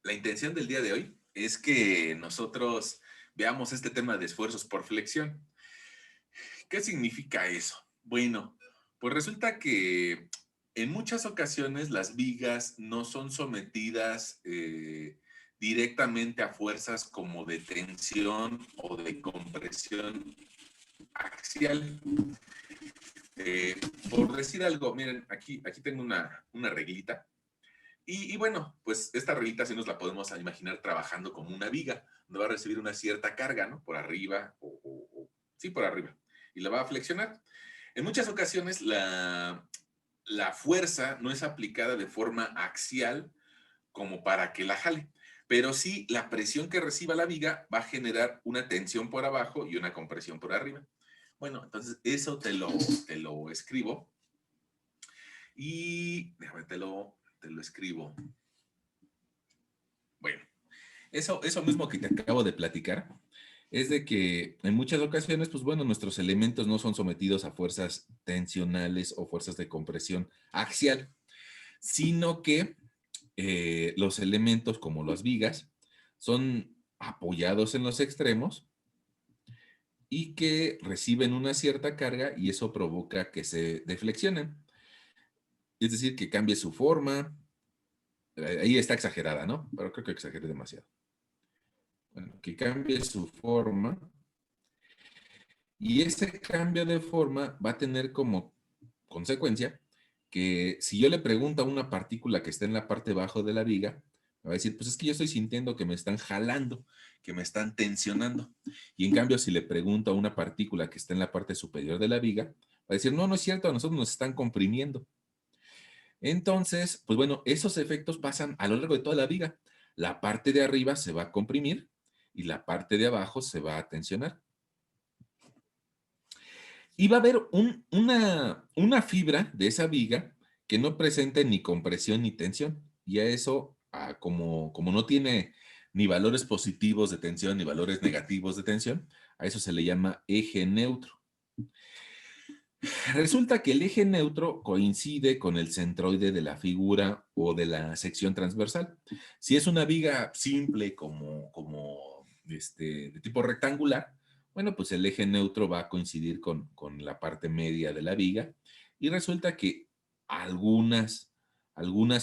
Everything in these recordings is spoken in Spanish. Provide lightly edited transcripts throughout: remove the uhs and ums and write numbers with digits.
La intención del día de hoy es que nosotros veamos este tema de esfuerzos por flexión. ¿Qué significa eso? Bueno, pues resulta que en muchas ocasiones las vigas no son sometidas directamente a fuerzas como de tensión o de compresión axial. Eh, por decir algo, miren, aquí tengo una reglita. Y bueno, pues esta reglita sí nos la podemos imaginar trabajando como una viga, donde va a recibir una cierta carga, ¿no? Por arriba, sí, por arriba. Y la va a flexionar. En muchas ocasiones la fuerza no es aplicada de forma axial como para que la jale, pero sí la presión que reciba la viga va a generar una tensión por abajo y una compresión por arriba. Bueno, entonces eso te lo escribo y déjame, te lo escribo. Bueno, eso mismo que te acabo de platicar, es de que en muchas ocasiones, pues bueno, nuestros elementos no son sometidos a fuerzas tensionales o fuerzas de compresión axial, sino que los elementos como las vigas son apoyados en los extremos y que reciben una cierta carga y eso provoca que se deflexionen. Es decir, que cambie su forma. Ahí está exagerada, ¿no? Pero creo que exageré demasiado. Bueno, que cambie su forma. Y ese cambio de forma va a tener como consecuencia que si yo le pregunto a una partícula que está en la parte bajo de la viga, me va a decir, pues es que yo estoy sintiendo que me están jalando, que me están tensionando. Y en cambio, si le pregunto a una partícula que está en la parte superior de la viga, va a decir, no, no es cierto, a nosotros nos están comprimiendo. Entonces, pues bueno, esos efectos pasan a lo largo de toda la viga. La parte de arriba se va a comprimir y la parte de abajo se va a tensionar. Y va a haber una fibra de esa viga que no presente ni compresión ni tensión. Y a eso, como no tiene ni valores positivos de tensión ni valores negativos de tensión, a eso se le llama eje neutro. Resulta que el eje neutro coincide con el centroide de la figura o de la sección transversal. Si es una viga simple de tipo rectangular, bueno, pues el eje neutro va a coincidir con la parte media de la viga y resulta que algunas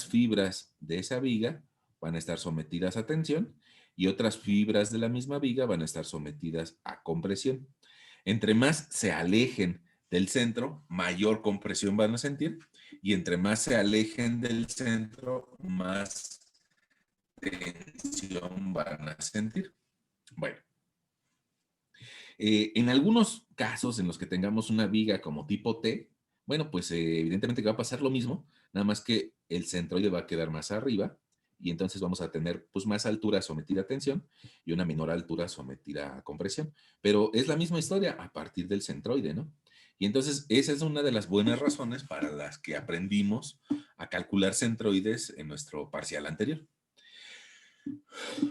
fibras de esa viga van a estar sometidas a tensión y otras fibras de la misma viga van a estar sometidas a compresión. Entre más se alejen del centro, mayor compresión van a sentir y entre más se alejen del centro, más tensión van a sentir. Bueno, en algunos casos en los que tengamos una viga como tipo T, bueno, pues evidentemente que va a pasar lo mismo, nada más que el centroide va a quedar más arriba y entonces vamos a tener pues más altura sometida a tensión y una menor altura sometida a compresión. Pero es la misma historia a partir del centroide, ¿no? Y entonces esa es una de las buenas razones para las que aprendimos a calcular centroides en nuestro parcial anterior.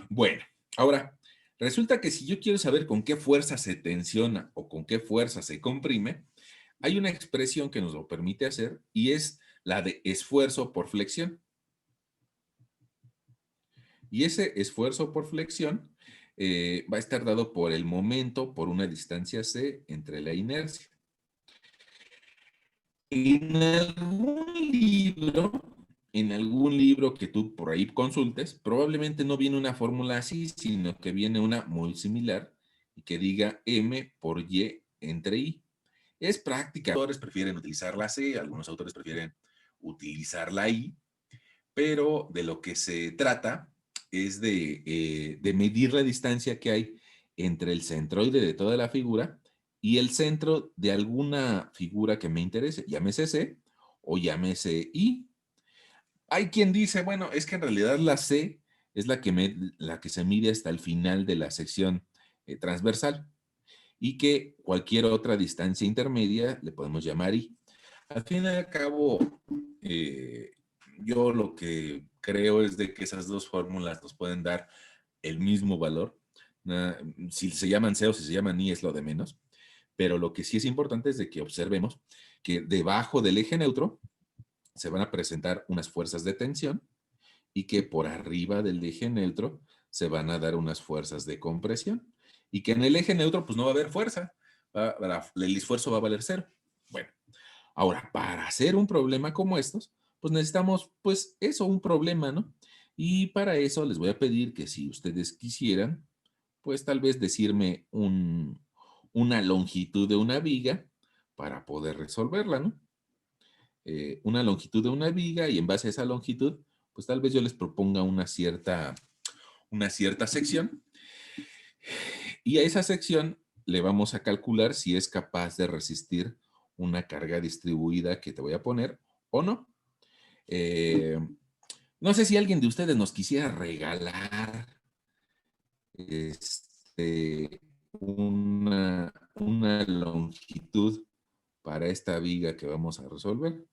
Bueno, ahora, resulta que si yo quiero saber con qué fuerza se tensiona o con qué fuerza se comprime, hay una expresión que nos lo permite hacer y es la de esfuerzo por flexión. Y ese esfuerzo por flexión va a estar dado por el momento por una distancia c entre la inercia. En algún libro, en algún libro que tú por ahí consultes, probablemente no viene una fórmula así, sino que viene una muy similar y que diga m por y entre i. Es práctica. Algunos autores prefieren utilizar la c, algunos autores prefieren utilizar la i, pero de lo que se trata es de medir la distancia que hay entre el centroide de toda la figura y el centro de alguna figura que me interese, llámese C o llámese I. Hay quien dice, bueno, es que en realidad la C es la que se mide hasta el final de la sección transversal y que cualquier otra distancia intermedia le podemos llamar I. Al fin y al cabo, eh, yo lo que creo es de que esas dos fórmulas nos pueden dar el mismo valor. Si se llaman C o si se llaman I es lo de menos. Pero lo que sí es importante es de que observemos que debajo del eje neutro se van a presentar unas fuerzas de tensión y que por arriba del eje neutro se van a dar unas fuerzas de compresión y que en el eje neutro pues no va a haber fuerza, el esfuerzo va a valer cero. Bueno, ahora, para hacer un problema como estos, pues necesitamos pues eso, un problema, ¿no? Y para eso les voy a pedir que si ustedes quisieran, pues tal vez decirme una longitud de una viga para poder resolverla, ¿no? Una longitud de una viga y en base a esa longitud, pues tal vez yo les proponga una cierta sección y a esa sección le vamos a calcular si es capaz de resistir una carga distribuida que te voy a poner o no. Eh, no sé si alguien de ustedes nos quisiera regalar este, una longitud para esta viga que vamos a resolver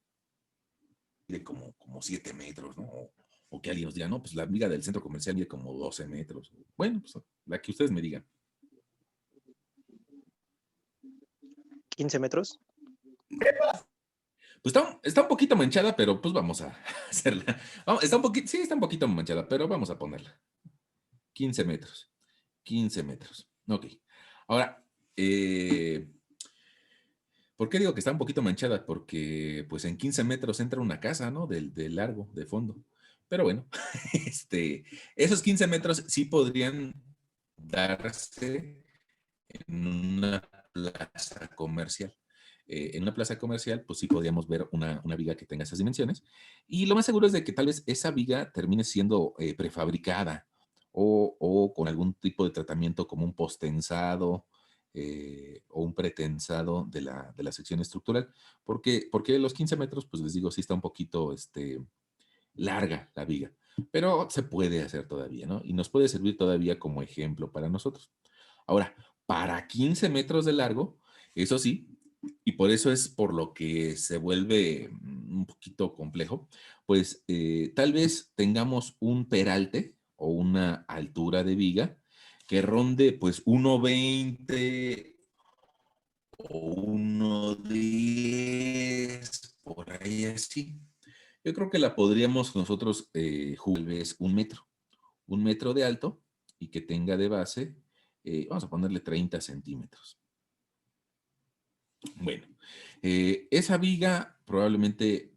de como 7 metros, ¿no? O que alguien nos diga, no, pues la viga del centro comercial mide como 12 metros. Bueno, pues la que ustedes me digan. 15 metros. Pues está un poquito manchada, pero pues vamos a hacerla. Está un poquito, sí, está un poquito manchada, pero vamos a ponerla. 15 metros. 15 metros. Ok. Ahora, ¿por qué digo que está un poquito manchada? Porque pues en 15 metros entra una casa, ¿no? De largo, de fondo. Pero bueno, esos 15 metros sí podrían darse en una plaza comercial. En una plaza comercial, pues sí podríamos ver una viga que tenga esas dimensiones. Y lo más seguro es de que tal vez esa viga termine siendo prefabricada o con algún tipo de tratamiento como un postensado o un pretensado de la sección estructural. Porque los 15 metros, pues les digo, sí está un poquito larga la viga, pero se puede hacer todavía, ¿no? Y nos puede servir todavía como ejemplo para nosotros. Ahora, para 15 metros de largo, eso sí, y por eso es por lo que se vuelve un poquito complejo, pues tal vez tengamos un peralte o una altura de viga que ronde pues 1,20 o 1,10, por ahí así. Yo creo que la podríamos nosotros jugar tal vez 1 metro de alto y que tenga de base, vamos a ponerle 30 centímetros. Bueno, esa viga probablemente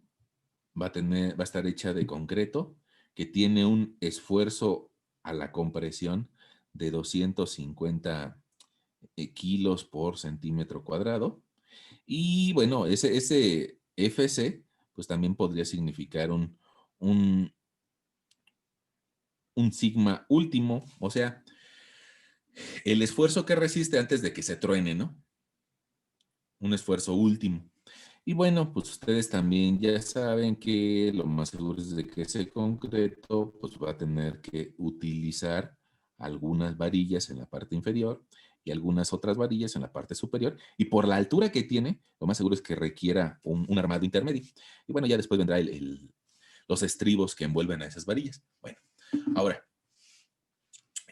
va a estar hecha de concreto, que tiene un esfuerzo a la compresión de 250 kilos por centímetro cuadrado. Y bueno, ese FC, pues también podría significar un, un sigma último, o sea, el esfuerzo que resiste antes de que se truene, ¿no? Un esfuerzo último. Y bueno, pues ustedes también ya saben que lo más seguro es de que ese concreto pues va a tener que utilizar algunas varillas en la parte inferior y algunas otras varillas en la parte superior. Y por la altura que tiene, lo más seguro es que requiera un armado intermedio. Y bueno, ya después vendrá los estribos que envuelven a esas varillas. Bueno, ahora,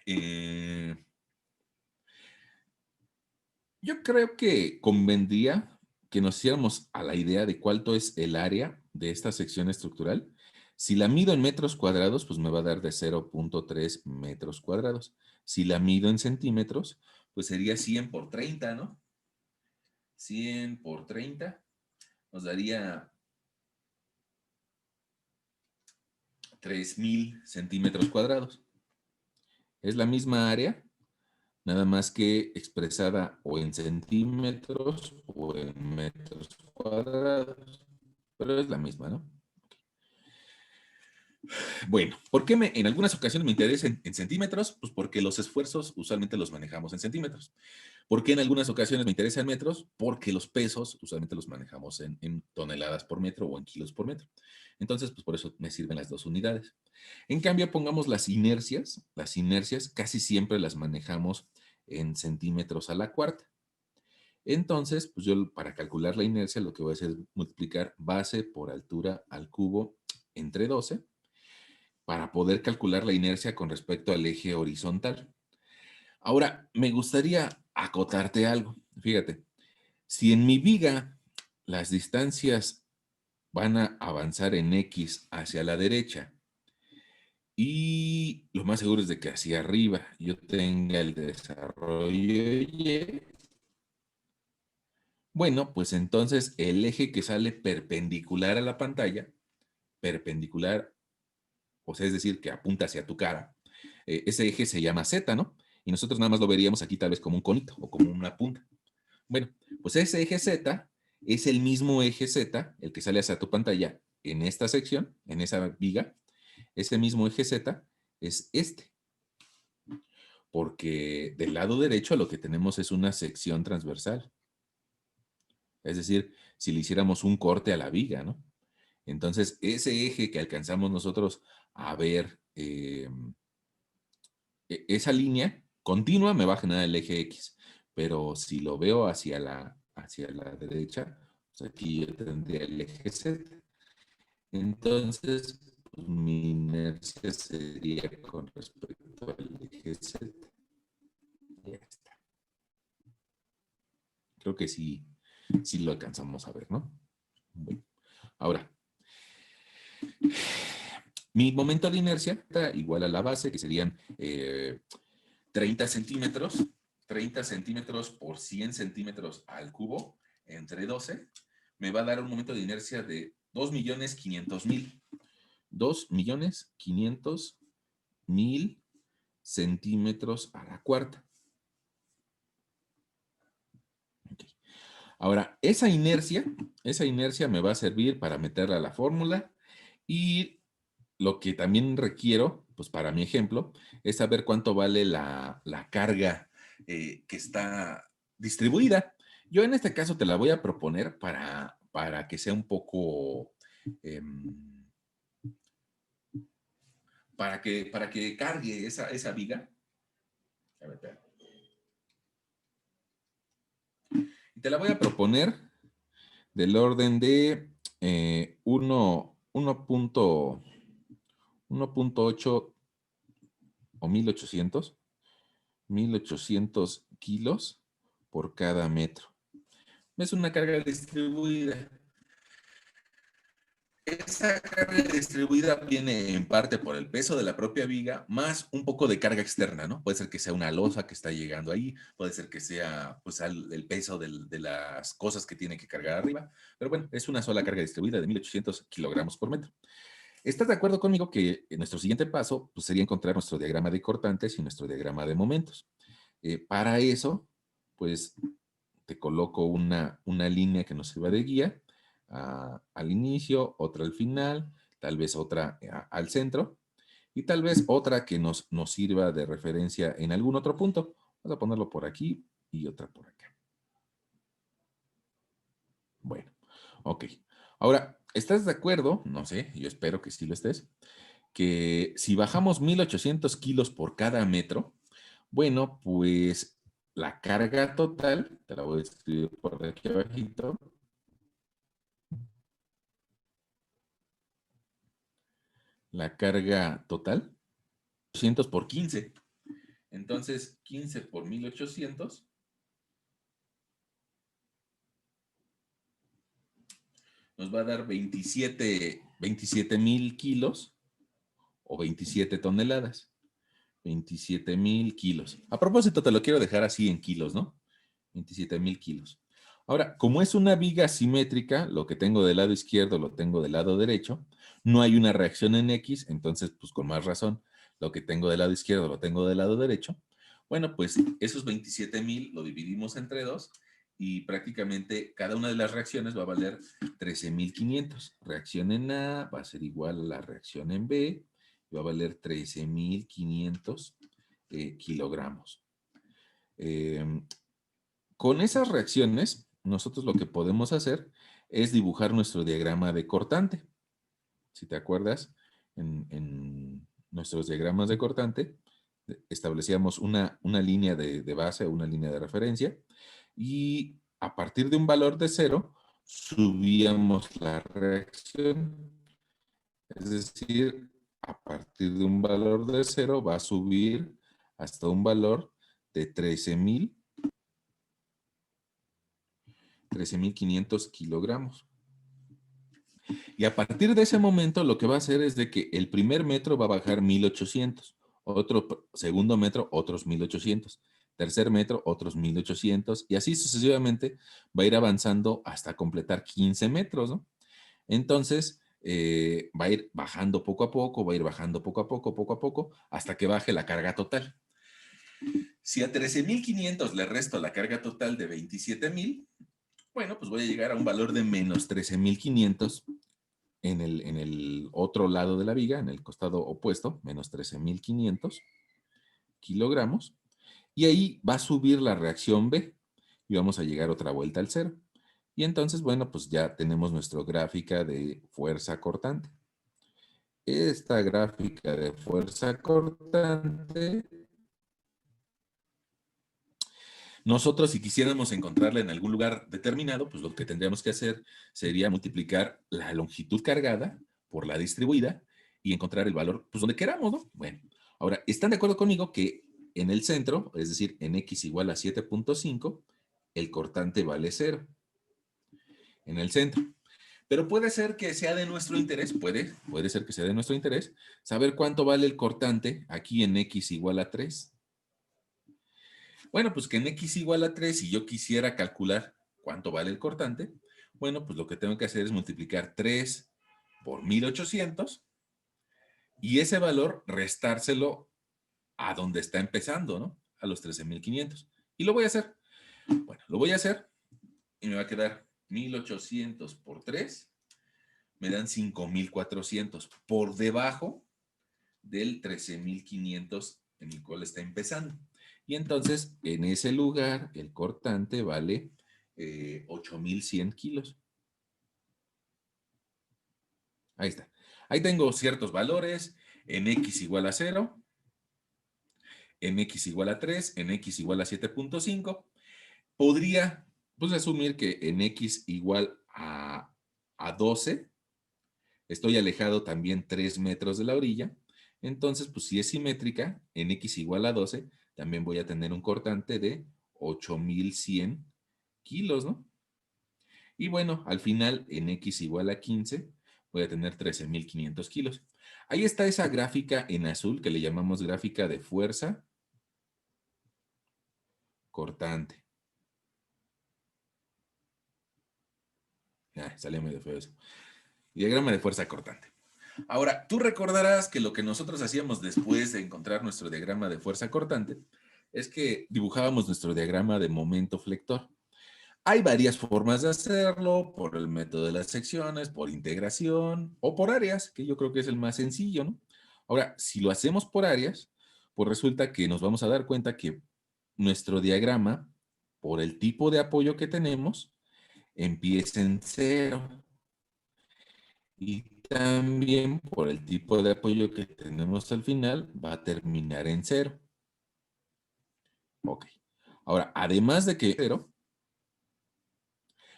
eh, yo creo que convendría que nos hiciéramos a la idea de cuánto es el área de esta sección estructural. Si la mido en metros cuadrados, pues me va a dar de 0,3 metros cuadrados. Si la mido en centímetros, pues sería 100 por 30, ¿no? 100 por 30 nos daría 3,000 centímetros cuadrados. Es la misma área, nada más que expresada o en centímetros o en metros cuadrados, pero es la misma, ¿no? Bueno, ¿por qué en algunas ocasiones me interesa en centímetros? Pues porque los esfuerzos usualmente los manejamos en centímetros. ¿Por qué en algunas ocasiones me interesa en metros? Porque los pesos usualmente los manejamos en toneladas por metro o en kilos por metro. Entonces, pues por eso me sirven las dos unidades. En cambio, pongamos las inercias casi siempre las manejamos en centímetros a la cuarta. Entonces, pues yo para calcular la inercia lo que voy a hacer es multiplicar base por altura al cubo entre 12 para poder calcular la inercia con respecto al eje horizontal. Ahora, me gustaría acotarte algo. Fíjate, si en mi viga las distancias van a avanzar en X hacia la derecha Y lo más seguro es de que hacia arriba yo tenga el desarrollo Y. Bueno, pues entonces el eje que sale perpendicular a la pantalla, perpendicular, o sea, es decir, que apunta hacia tu cara, ese eje se llama Z, ¿no? Y nosotros nada más lo veríamos aquí tal vez como un conito o como una punta. Bueno, pues ese eje Z es el mismo eje Z, el que sale hacia tu pantalla en esta sección, en esa viga. Ese mismo eje Z es este, porque del lado derecho lo que tenemos es una sección transversal. Es decir, si le hiciéramos un corte a la viga, ¿no? Entonces, ese eje que alcanzamos nosotros a ver, esa línea continua me va a generar el eje X, pero si lo veo hacia la derecha, pues aquí yo tendría el eje Z. Entonces, pues, mi inercia sería con respecto al eje Z. Ya está. Creo que sí, sí lo alcanzamos a ver, ¿no? Bueno, ahora, mi momento de inercia está igual a la base, que serían 30 centímetros, 30 centímetros por 100 centímetros al cubo, entre 12, me va a dar un momento de inercia de 2.500.000. 2.500.000 centímetros a la cuarta. Okay. Ahora, esa inercia me va a servir para meterla a la fórmula y lo que también requiero, pues para mi ejemplo, es saber cuánto vale la carga que está distribuida. Yo en este caso te la voy a proponer para que sea un poco, em, para que cargue esa viga. A ver, espera. Y te la voy a proponer del orden de 1.8 o 1.800 kilos por cada metro. Es una carga distribuida. Esa carga distribuida viene en parte por el peso de la propia viga, más un poco de carga externa, ¿no? Puede ser que sea una losa que está llegando ahí, puede ser que sea pues, el peso de las cosas que tiene que cargar arriba, pero bueno, es una sola carga distribuida de 1.800 kilogramos por metro. ¿Estás de acuerdo conmigo que nuestro siguiente paso pues, sería encontrar nuestro diagrama de cortantes y nuestro diagrama de momentos? Para eso, pues te coloco una línea que nos sirva de guía al inicio, otra al final, tal vez otra al centro y tal vez otra que nos sirva de referencia en algún otro punto. Vamos a ponerlo por aquí y otra por acá. Bueno, ok. Ahora, ¿estás de acuerdo? No sé, yo espero que sí lo estés, que si bajamos 1.800 kilos por cada metro, bueno, pues la carga total, te la voy a escribir por aquí abajito, la carga total, 800 por 15. Entonces, 15 por 1.800 nos va a dar 27.000 kilos o 27 toneladas. 27.000 kilos. A propósito, te lo quiero dejar así en kilos, ¿no? 27.000 kilos. Ahora, como es una viga simétrica, lo que tengo del lado izquierdo lo tengo del lado derecho, no hay una reacción en X, entonces, pues con más razón, lo que tengo del lado izquierdo lo tengo del lado derecho. Bueno, pues esos 27.000 lo dividimos entre 2 y prácticamente cada una de las reacciones va a valer 13.500. Reacción en A va a ser igual a la reacción en B, y va a valer 13.500 kilogramos. Eh, con esas reacciones, nosotros lo que podemos hacer es dibujar nuestro diagrama de cortante. Si te acuerdas, en nuestros diagramas de cortante, establecíamos una línea de base, una línea de referencia, y a partir de un valor de 0, subíamos la reacción. Es decir, a partir de un valor de 0 va a subir hasta un valor de 13.500 kilogramos. Y a partir de ese momento lo que va a hacer es de que el primer metro va a bajar 1800, segundo metro otros 1800, tercer metro otros 1800 y así sucesivamente va a ir avanzando hasta completar 15 metros, ¿no? Entonces va a ir bajando poco a poco, va a ir bajando poco a poco, hasta que baje la carga total. Si a 13,500 le resto la carga total de 27,000, bueno, pues voy a llegar a un valor de menos 13,500 en el otro lado de la viga, en el costado opuesto, menos 13,500 kilogramos. Y ahí va a subir la reacción B y vamos a llegar otra vuelta al cero. Y entonces, bueno, pues ya tenemos nuestra gráfica de fuerza cortante. Esta gráfica de fuerza cortante, nosotros si quisiéramos encontrarla en algún lugar determinado, pues lo que tendríamos que hacer sería multiplicar la longitud cargada por la distribuida y encontrar el valor, pues donde queramos, ¿no? Bueno, ahora, ¿están de acuerdo conmigo que en el centro, es decir, en x igual a 7,5, el cortante vale 0 en el centro? Pero puede ser que sea de nuestro interés, puede ser que sea de nuestro interés, saber cuánto vale el cortante aquí en x igual a 3. Bueno, pues que en x igual a 3, si yo quisiera calcular cuánto vale el cortante, bueno, pues lo que tengo que hacer es multiplicar 3 por 1800 y ese valor restárselo a donde está empezando, ¿no? A los 13,500. Y lo voy a hacer. Bueno, lo voy a hacer y me va a quedar 1800 por 3, me dan 5,400 por debajo del 13,500 en el cual está empezando. Y entonces, en ese lugar, el cortante vale 8,100 kilos. Ahí está. Ahí tengo ciertos valores en x igual a 0, en x igual a 3, en x igual a 7,5. Podría, pues, asumir que en x igual a 12, estoy alejado también 3 metros de la orilla. Entonces, pues si es simétrica, en x igual a 12, también voy a tener un cortante de 8,100 kilos, ¿no? Y bueno, al final, en x igual a 15, voy a tener 13,500 kilos. Ahí está esa gráfica en azul que le llamamos gráfica de fuerza cortante. Salió medio feo eso. Diagrama de fuerza cortante. Ahora, tú recordarás que lo que nosotros hacíamos después de encontrar nuestro diagrama de fuerza cortante es que dibujábamos nuestro diagrama de momento flector. Hay varias formas de hacerlo, por el método de las secciones, por integración o por áreas, que yo creo que es el más sencillo, ¿no? Ahora, si lo hacemos por áreas, pues resulta que nos vamos a dar cuenta que nuestro diagrama, por el tipo de apoyo que tenemos, empieza en 0. Y también por el tipo de apoyo que tenemos al final, va a terminar en 0. Ok. Ahora, además de que 0,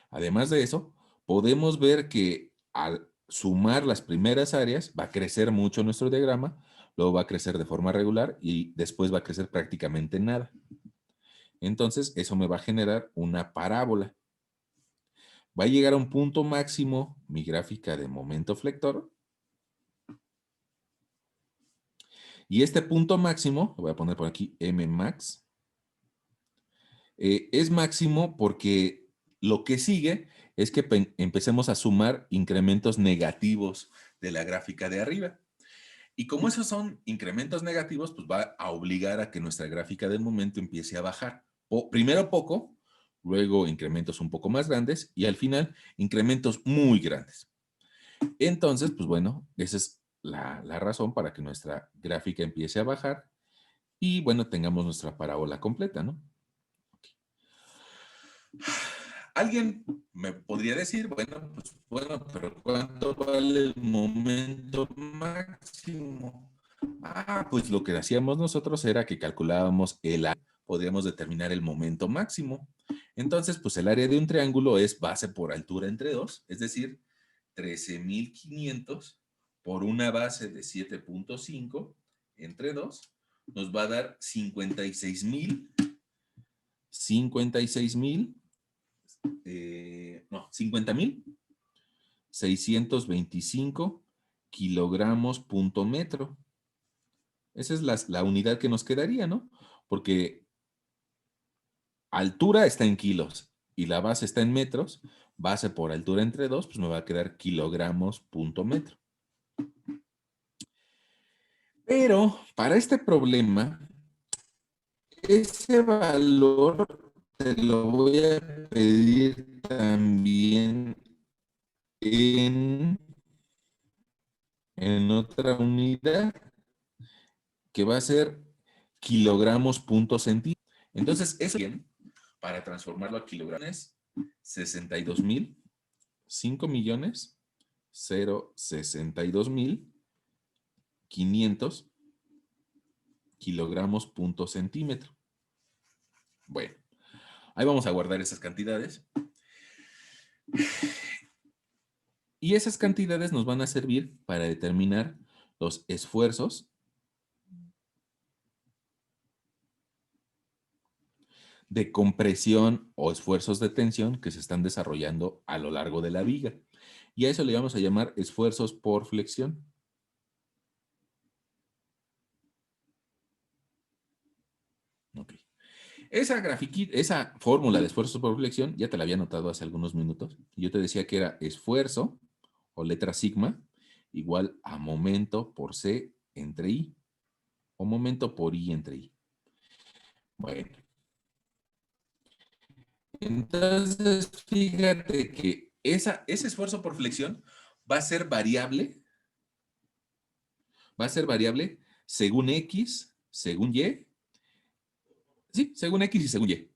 además de eso, podemos ver que al sumar las primeras áreas va a crecer mucho nuestro diagrama, luego va a crecer de forma regular y después va a crecer prácticamente nada. Entonces, eso me va a generar una parábola. Va a llegar a un punto máximo mi gráfica de momento flector. Y este punto máximo, lo voy a poner por aquí, Mmax, es máximo porque lo que sigue es que empecemos a sumar incrementos negativos de la gráfica de arriba. Y como esos son incrementos negativos, pues va a obligar a que nuestra gráfica del momento empiece a bajar. Primero poco, luego incrementos un poco más grandes y al final incrementos muy grandes. Entonces, pues bueno, esa es la razón para que nuestra gráfica empiece a bajar y bueno, tengamos nuestra parábola completa, ¿no? Alguien me podría decir, bueno, pero ¿cuánto vale el momento máximo? Pues lo que hacíamos nosotros era que calculábamos el área, podríamos determinar el momento máximo. Entonces, pues el área de un triángulo es base por altura entre dos, es decir, 13,500 por una base de 7,5 entre 2, nos va a dar 56,000, no, 50,000 625 kilogramos punto metro. Esa es la unidad que nos quedaría, ¿no? Porque altura está en kilos y la base está en metros. Base por altura entre dos, pues me va a quedar kilogramos punto metro. Pero para este problema, ese valor te lo voy a pedir también en, en otra unidad, que va a ser kilogramos punto centímetro. Entonces, eso bien, para transformarlo a kilogramos, 62,000, 5 millones, 0,62,500 kilogramos punto centímetro. Bueno, ahí vamos a guardar esas cantidades. Y esas cantidades nos van a servir para determinar los esfuerzos de compresión o esfuerzos de tensión que se están desarrollando a lo largo de la viga. Y a eso le vamos a llamar esfuerzos por flexión. Ok. Esa fórmula de esfuerzos por flexión ya te la había anotado hace algunos minutos. Yo te decía que era esfuerzo o letra sigma igual a momento por C entre I o momento por I entre I. Bueno, entonces fíjate que ese esfuerzo por flexión va a ser variable, según X, según Y, sí, según X y según Y.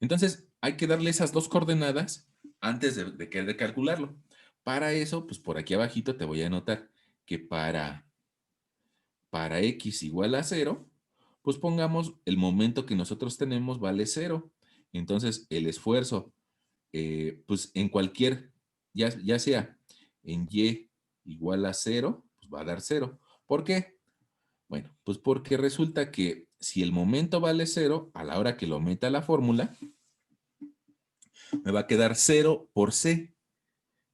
Entonces hay que darle esas dos coordenadas antes de querer calcularlo. Para eso, pues por aquí abajito te voy a anotar que para X igual a 0, pues pongamos el momento que nosotros tenemos vale 0. Entonces el esfuerzo, pues en cualquier, ya sea en Y igual a 0, pues va a dar 0. ¿Por qué? Bueno, pues porque resulta que si el momento vale 0, a la hora que lo meta a la fórmula, me va a quedar 0 por C.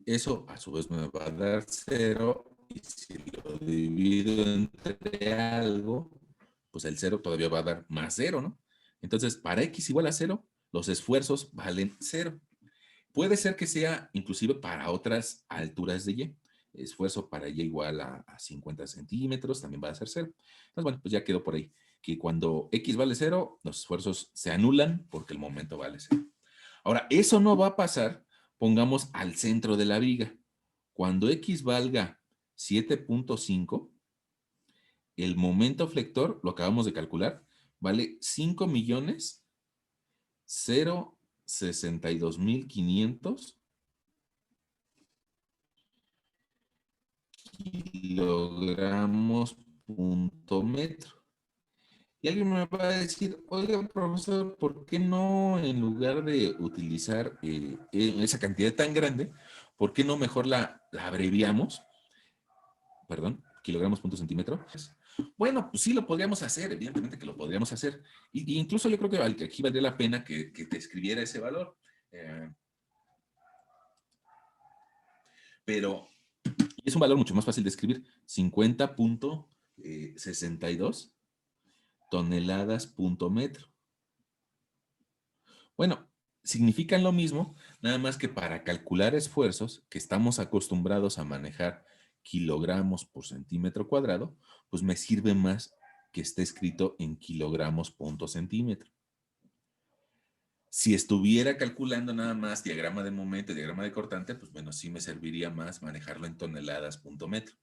Eso a su vez me va a dar 0. Y si lo divido entre algo, pues el 0 todavía va a dar más 0, ¿no? Entonces, para X igual a 0, los esfuerzos valen 0. Puede ser que sea inclusive para otras alturas de Y. Esfuerzo para Y igual a 50 centímetros también va a ser 0. Entonces, bueno, pues ya quedó por ahí. Que cuando X vale 0, los esfuerzos se anulan porque el momento vale 0. Ahora, eso no va a pasar, pongamos al centro de la viga. Cuando X valga 7.5, el momento flector, lo acabamos de calcular, vale 5 millones 0,62,500 kilogramos punto metro. Y alguien me va a decir, oiga, profesor, ¿por qué no, en lugar de utilizar esa cantidad tan grande, ¿por qué no mejor la abreviamos? Perdón, kilogramos punto centímetro. Bueno, pues sí lo podríamos hacer, evidentemente que lo podríamos hacer. Y incluso yo creo que aquí valdría la pena que te escribiera ese valor. Pero es un valor mucho más fácil de escribir. 50.62 toneladas punto metro. Bueno, significan lo mismo, nada más que para calcular esfuerzos, que estamos acostumbrados a manejar kilogramos por centímetro cuadrado, pues me sirve más que esté escrito en kilogramos punto centímetro. Si estuviera calculando nada más diagrama de momento y diagrama de cortante, pues bueno, sí me serviría más manejarlo en toneladas punto metro.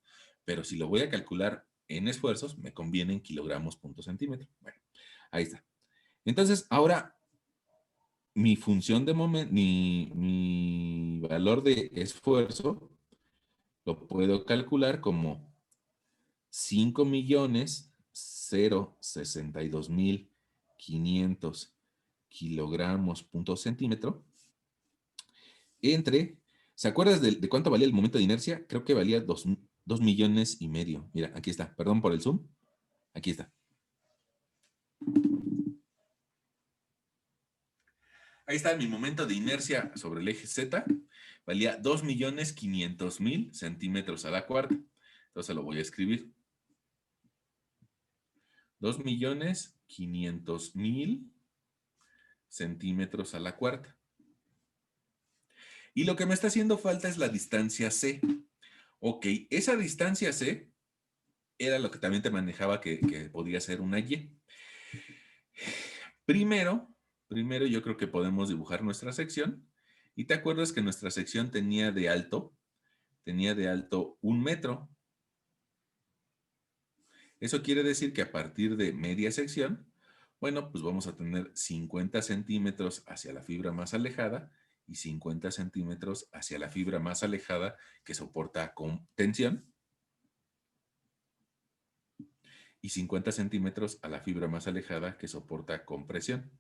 Pero si lo voy a calcular en esfuerzos, me conviene en kilogramos punto centímetro. Bueno, ahí está. Entonces, ahora mi función de momento, mi valor de esfuerzo, lo puedo calcular como 5,062,500 kilogramos punto centímetro entre, ¿se acuerdas de cuánto valía el momento de inercia? Creo que valía 2,5 millones. Mira, aquí está, perdón por el zoom. Aquí está. Ahí está mi momento de inercia sobre el eje Z. valía 2.500.000 centímetros a la cuarta. Entonces lo voy a escribir. 2.500.000 centímetros a la cuarta. Y lo que me está haciendo falta es la distancia C. Ok, esa distancia C era lo que también te manejaba que podía ser una Y. Primero yo creo que podemos dibujar nuestra sección. Y te acuerdas que nuestra sección tenía de alto 1 metro. Eso quiere decir que a partir de media sección, bueno, pues vamos a tener 50 centímetros hacia la fibra más alejada y 50 centímetros hacia la fibra más alejada que soporta con tensión y 50 centímetros a la fibra más alejada que soporta compresión.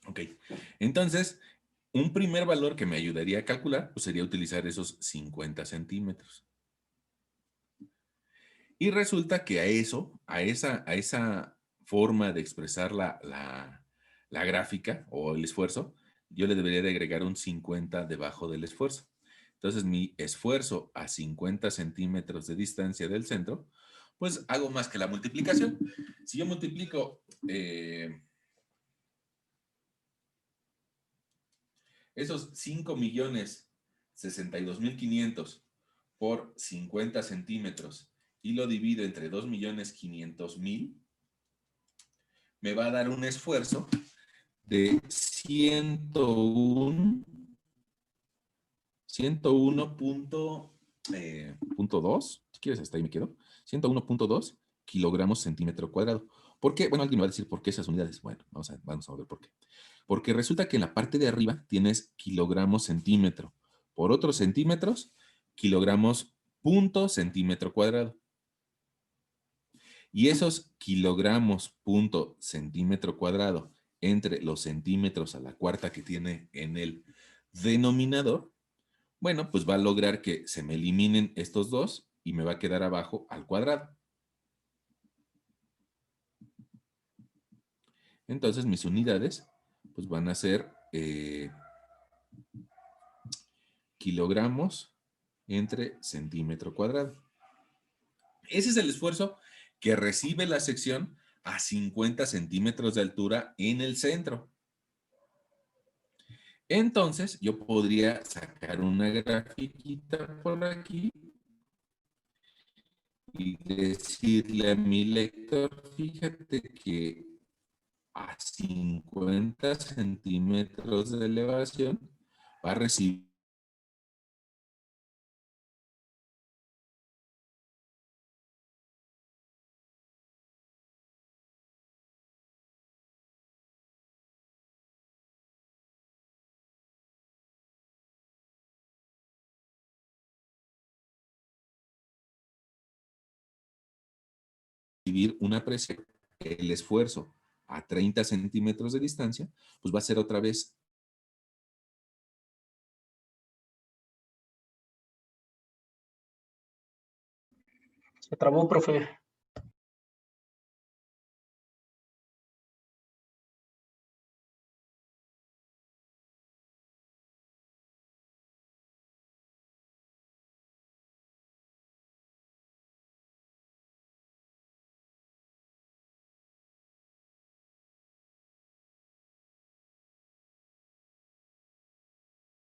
Ok, entonces, un primer valor que me ayudaría a calcular pues sería utilizar esos 50 centímetros. Y resulta que a esa forma de expresar la gráfica o el esfuerzo, yo le debería de agregar un 50 debajo del esfuerzo. Entonces, mi esfuerzo a 50 centímetros de distancia del centro, pues hago más que la multiplicación. Si yo multiplico esos 5.062.500 por 50 centímetros y lo divido entre 2.500.000, me va a dar un esfuerzo de 101.2, si quieres hasta ahí me quedo, 101.2 kilogramos centímetro cuadrado. ¿Por qué? Bueno, alguien me va a decir por qué esas unidades. Bueno, vamos a ver por qué. Porque resulta que en la parte de arriba tienes kilogramos centímetro. Por otros centímetros, kilogramos punto centímetro cuadrado. Y esos kilogramos punto centímetro cuadrado entre los centímetros a la cuarta que tiene en el denominador, bueno, pues va a lograr que se me eliminen estos dos y me va a quedar abajo al cuadrado. Entonces mis unidades pues van a ser kilogramos entre centímetro cuadrado. Ese es el esfuerzo que recibe la sección a 50 centímetros de altura en el centro. Entonces, yo podría sacar una grafiquita por aquí y decirle a mi lector, fíjate que a 50 centímetros de elevación va a recibir una presión. El esfuerzo a 30 centímetros de distancia, pues va a ser otra vez. Se trabó, profe.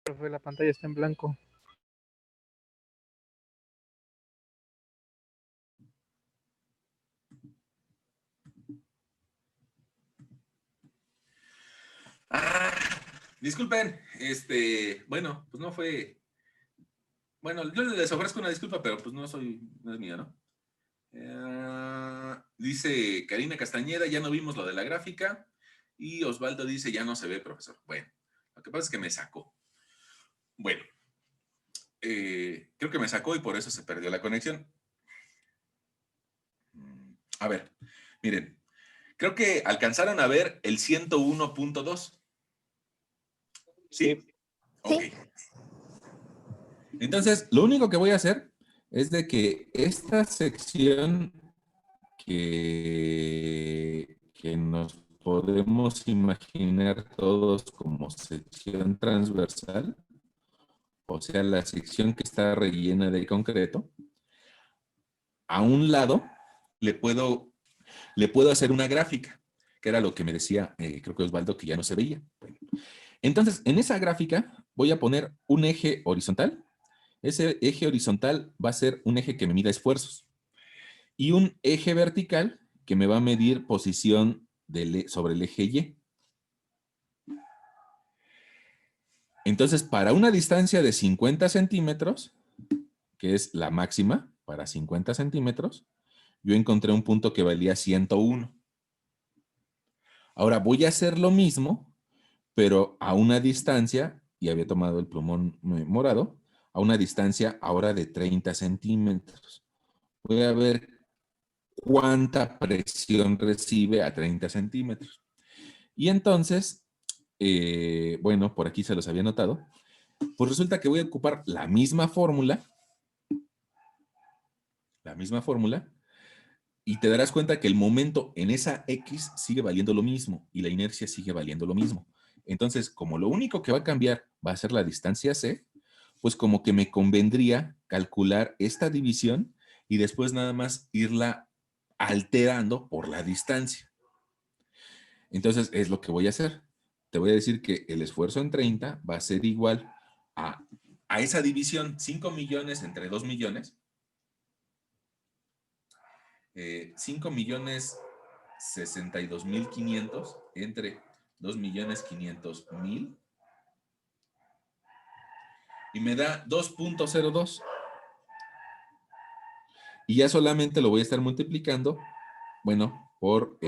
Profe, la pantalla está en blanco. Disculpen, bueno, pues no fue. Bueno, yo les ofrezco una disculpa, pero pues no es mía, ¿no? Dice Karina Castañeda, ya no vimos lo de la gráfica. Y Osvaldo dice, ya no se ve, profesor. Bueno, lo que pasa es que me sacó. Bueno, creo que me sacó y por eso se perdió la conexión. A ver, miren, creo que alcanzaron a ver el 101.2. ¿Sí? Ok. Entonces, lo único que voy a hacer es de que esta sección que nos podemos imaginar todos como sección transversal, o sea, la sección que está rellena de concreto. A un lado le puedo hacer una gráfica, que era lo que me decía, creo que Osvaldo, que ya no se veía. Bueno, entonces, en esa gráfica voy a poner un eje horizontal. Ese eje horizontal va a ser un eje que me mida esfuerzos. Y un eje vertical que me va a medir posición sobre el eje Y. Entonces, para una distancia de 50 centímetros, que es la máxima para 50 centímetros, yo encontré un punto que valía 101. Ahora voy a hacer lo mismo, pero a una distancia, y había tomado el plumón morado, a una distancia ahora de 30 centímetros. Voy a ver cuánta presión recibe a 30 centímetros. Y entonces, bueno, por aquí se los había notado, pues resulta que voy a ocupar la misma fórmula, y te darás cuenta que el momento en esa X sigue valiendo lo mismo y la inercia sigue valiendo lo mismo. Entonces, como lo único que va a cambiar va a ser la distancia C, pues como que me convendría calcular esta división y después nada más irla alterando por la distancia. Entonces, es lo que voy a hacer. Te voy a decir que el esfuerzo en 30 va a ser igual a esa división, 5 millones entre 2 millones. 5 millones 62.500 entre 2.500.000 y me da 2.02. Y ya solamente lo voy a estar multiplicando, bueno, por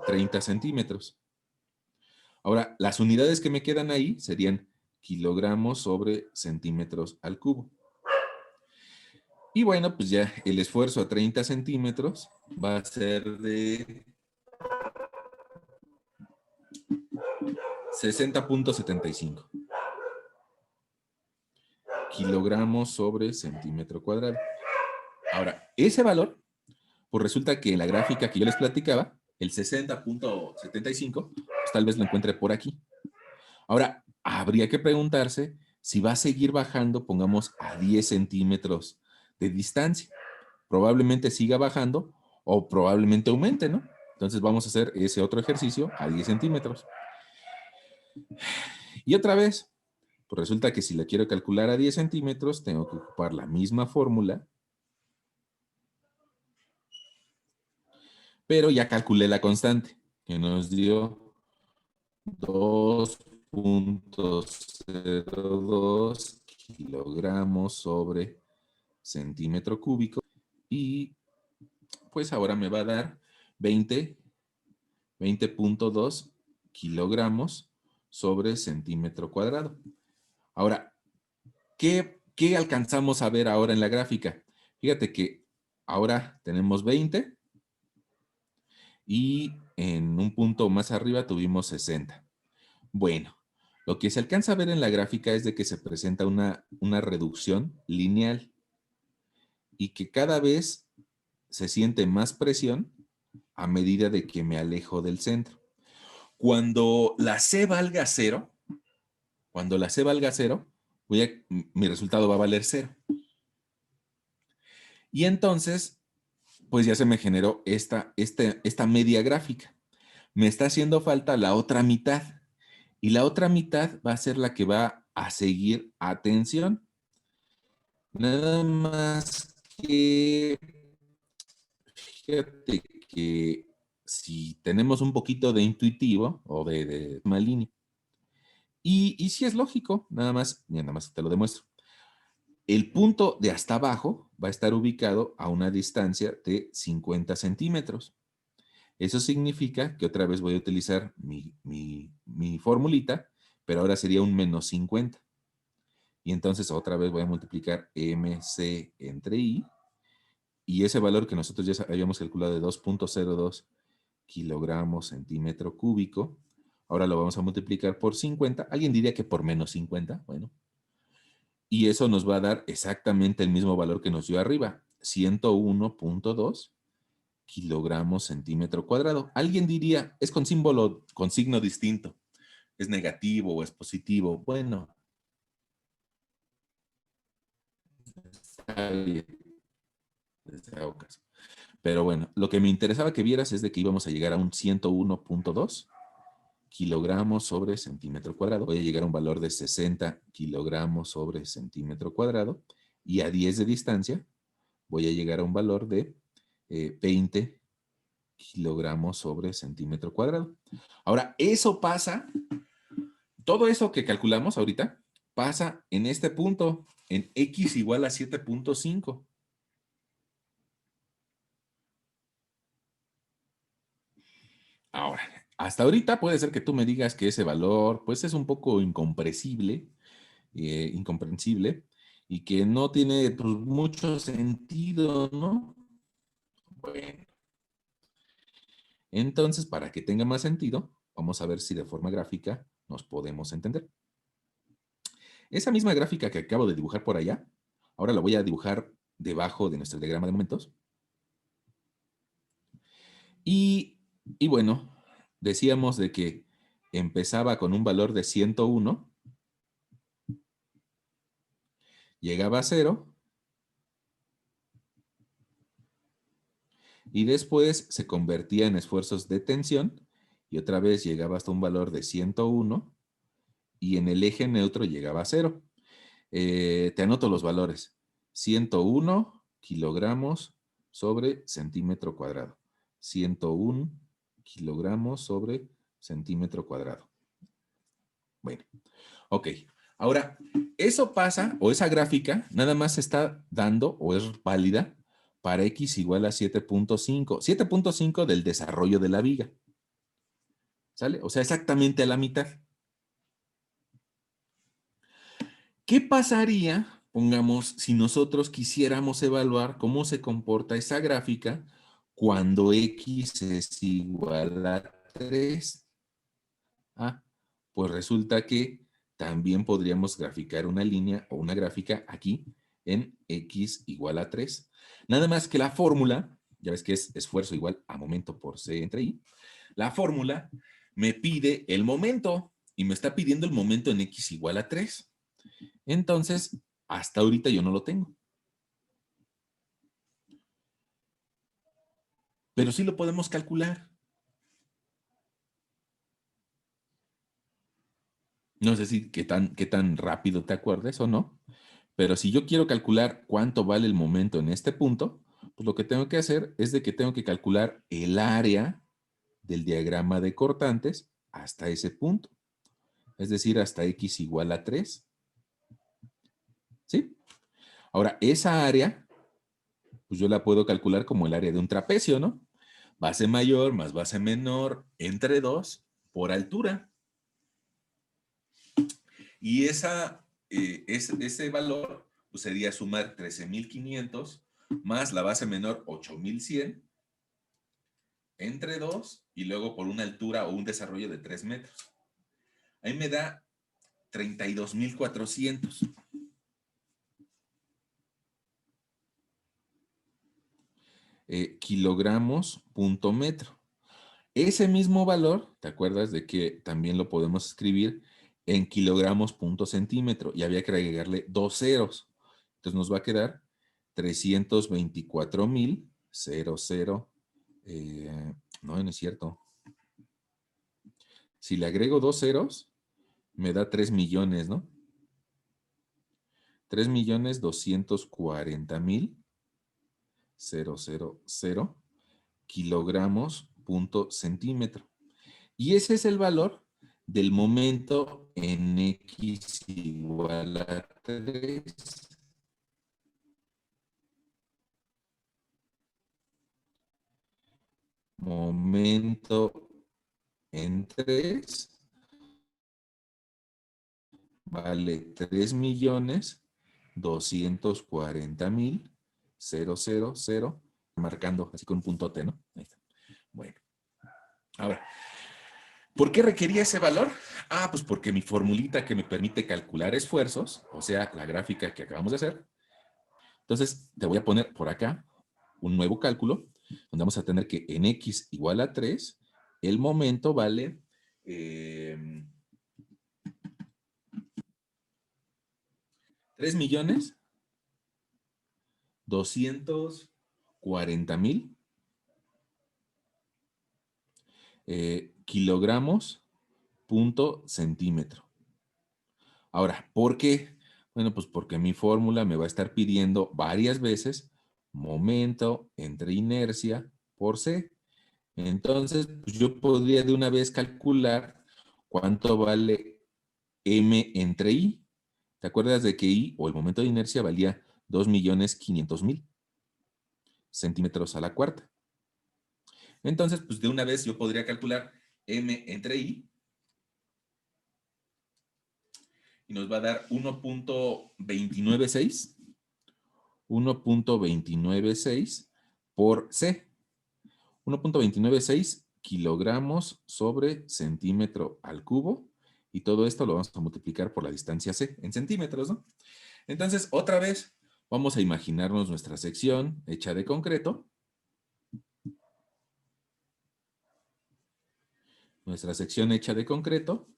30 centímetros. Ahora, las unidades que me quedan ahí serían kilogramos sobre centímetros al cubo. Y bueno, pues ya el esfuerzo a 30 centímetros va a ser de 60.75 kilogramos sobre centímetro cuadrado. Ahora, ese valor, pues resulta que en la gráfica que yo les platicaba, el 60.75, pues tal vez lo encuentre por aquí. Ahora, habría que preguntarse si va a seguir bajando, pongamos, a 10 centímetros de distancia. Probablemente siga bajando o probablemente aumente, ¿no? Entonces vamos a hacer ese otro ejercicio a 10 centímetros. Y otra vez, pues resulta que si la quiero calcular a 10 centímetros, tengo que ocupar la misma fórmula, pero ya calculé la constante, que nos dio 2.02 kilogramos sobre centímetro cúbico, y pues ahora me va a dar 20.2 kilogramos sobre centímetro cuadrado. Ahora, ¿qué alcanzamos a ver ahora en la gráfica? Fíjate que ahora tenemos 20 y en un punto más arriba tuvimos 60. Bueno, lo que se alcanza a ver en la gráfica es de que se presenta una reducción lineal y que cada vez se siente más presión a medida de que me alejo del centro. Cuando la C valga cero, mi resultado va a valer 0. Y entonces, pues ya se me generó esta media gráfica. Me está haciendo falta la otra mitad. Y la otra mitad va a ser la que va a seguir a tensión. Nada más que, fíjate que si tenemos un poquito de intuitivo o de línea, y si es lógico, nada más te lo demuestro. El punto de hasta abajo va a estar ubicado a una distancia de 50 centímetros. Eso significa que otra vez voy a utilizar mi formulita, pero ahora sería un menos 50. Y entonces otra vez voy a multiplicar MC entre I, y ese valor que nosotros ya habíamos calculado de 2.02 kilogramos centímetro cúbico, ahora lo vamos a multiplicar por 50. ¿Alguien diría que por menos 50? Bueno. Y eso nos va a dar exactamente el mismo valor que nos dio arriba, 101.2 kilogramos centímetro cuadrado. Alguien diría, es con símbolo, con signo distinto. ¿Es negativo o es positivo? Bueno, está bien. Les hago caso. Pero bueno, lo que me interesaba que vieras es de que íbamos a llegar a un 101.2 kilogramos sobre centímetro cuadrado. Voy a llegar a un valor de 60 kilogramos sobre centímetro cuadrado. Y a 10 de distancia voy a llegar a un valor de 20 kilogramos sobre centímetro cuadrado. Ahora, eso pasa, todo eso que calculamos ahorita, pasa en este punto, en x igual a 7.5. Ahora, hasta ahorita puede ser que tú me digas que ese valor, pues es un poco incomprensible, y que no tiene pues, mucho sentido, ¿no? Bueno, entonces, para que tenga más sentido, vamos a ver si de forma gráfica nos podemos entender. Esa misma gráfica que acabo de dibujar por allá, ahora la voy a dibujar debajo de nuestro diagrama de momentos. Y bueno, decíamos de que empezaba con un valor de 101, llegaba a 0, y después se convertía en esfuerzos de tensión, y otra vez llegaba hasta un valor de 101, y en el eje neutro llegaba a 0. Te anoto los valores. 101 kilogramos sobre centímetro cuadrado. 101 kilogramos sobre centímetro cuadrado. Bueno, ok. Ahora, eso pasa, o esa gráfica, nada más se está dando, o es válida, para x igual a 7.5. 7.5 del desarrollo de la viga. ¿Sale? O sea, exactamente a la mitad. ¿Qué pasaría, pongamos, si nosotros quisiéramos evaluar cómo se comporta esa gráfica cuando x es igual a 3? Ah, pues resulta que también podríamos graficar una línea o una gráfica aquí en x igual a 3. Nada más que la fórmula, ya ves que es esfuerzo igual a momento por c entre i, la fórmula me pide el momento y me está pidiendo el momento en x igual a 3. Entonces, hasta ahorita yo no lo tengo. Pero sí lo podemos calcular. No sé si qué tan rápido te acuerdes o no, pero si yo quiero calcular cuánto vale el momento en este punto, pues lo que tengo que hacer es de que tengo que calcular el área del diagrama de cortantes hasta ese punto. Es decir, hasta x igual a 3. ¿Sí? Ahora, esa área, pues yo la puedo calcular como el área de un trapecio, ¿no? Base mayor más base menor entre 2 por altura. Y ese valor pues, sería sumar 13.500 más la base menor 8.100 entre 2 y luego por una altura o un desarrollo de 3 metros. Ahí me da 32.400. Kilogramos punto metro. Ese mismo valor, ¿te acuerdas de que también lo podemos escribir en kilogramos punto centímetro? Y había que agregarle 2 ceros. Entonces nos va a quedar 324.000. No, no es cierto. Si le agrego 2 ceros, me da 3 millones, ¿no? 3.240.000 kilogramos punto centímetro. Y ese es el valor del momento en x igual a 3. Momento en 3 vale 3.240.000, marcando así con un puntote, ¿no? Ahí está. Bueno, ahora, ¿por qué requería ese valor? Ah, pues porque mi formulita que me permite calcular esfuerzos, o sea, la gráfica que acabamos de hacer. Entonces, te voy a poner por acá un nuevo cálculo donde vamos a tener que en X igual a 3, el momento vale 3.240.000 kilogramos punto centímetro. Ahora, ¿por qué? Bueno, pues porque mi fórmula me va a estar pidiendo varias veces momento entre inercia por C. Entonces, pues yo podría de una vez calcular cuánto vale M entre I. ¿Te acuerdas de que I, o el momento de inercia, valía 2.500.000 centímetros a la cuarta? Entonces, pues de una vez yo podría calcular M entre I y nos va a dar 1.296. 1.296 por C. 1.296 kilogramos sobre centímetro al cubo. Y todo esto lo vamos a multiplicar por la distancia C en centímetros, ¿no? Entonces, otra vez, vamos a imaginarnos nuestra sección hecha de concreto. Nuestra sección hecha de concreto.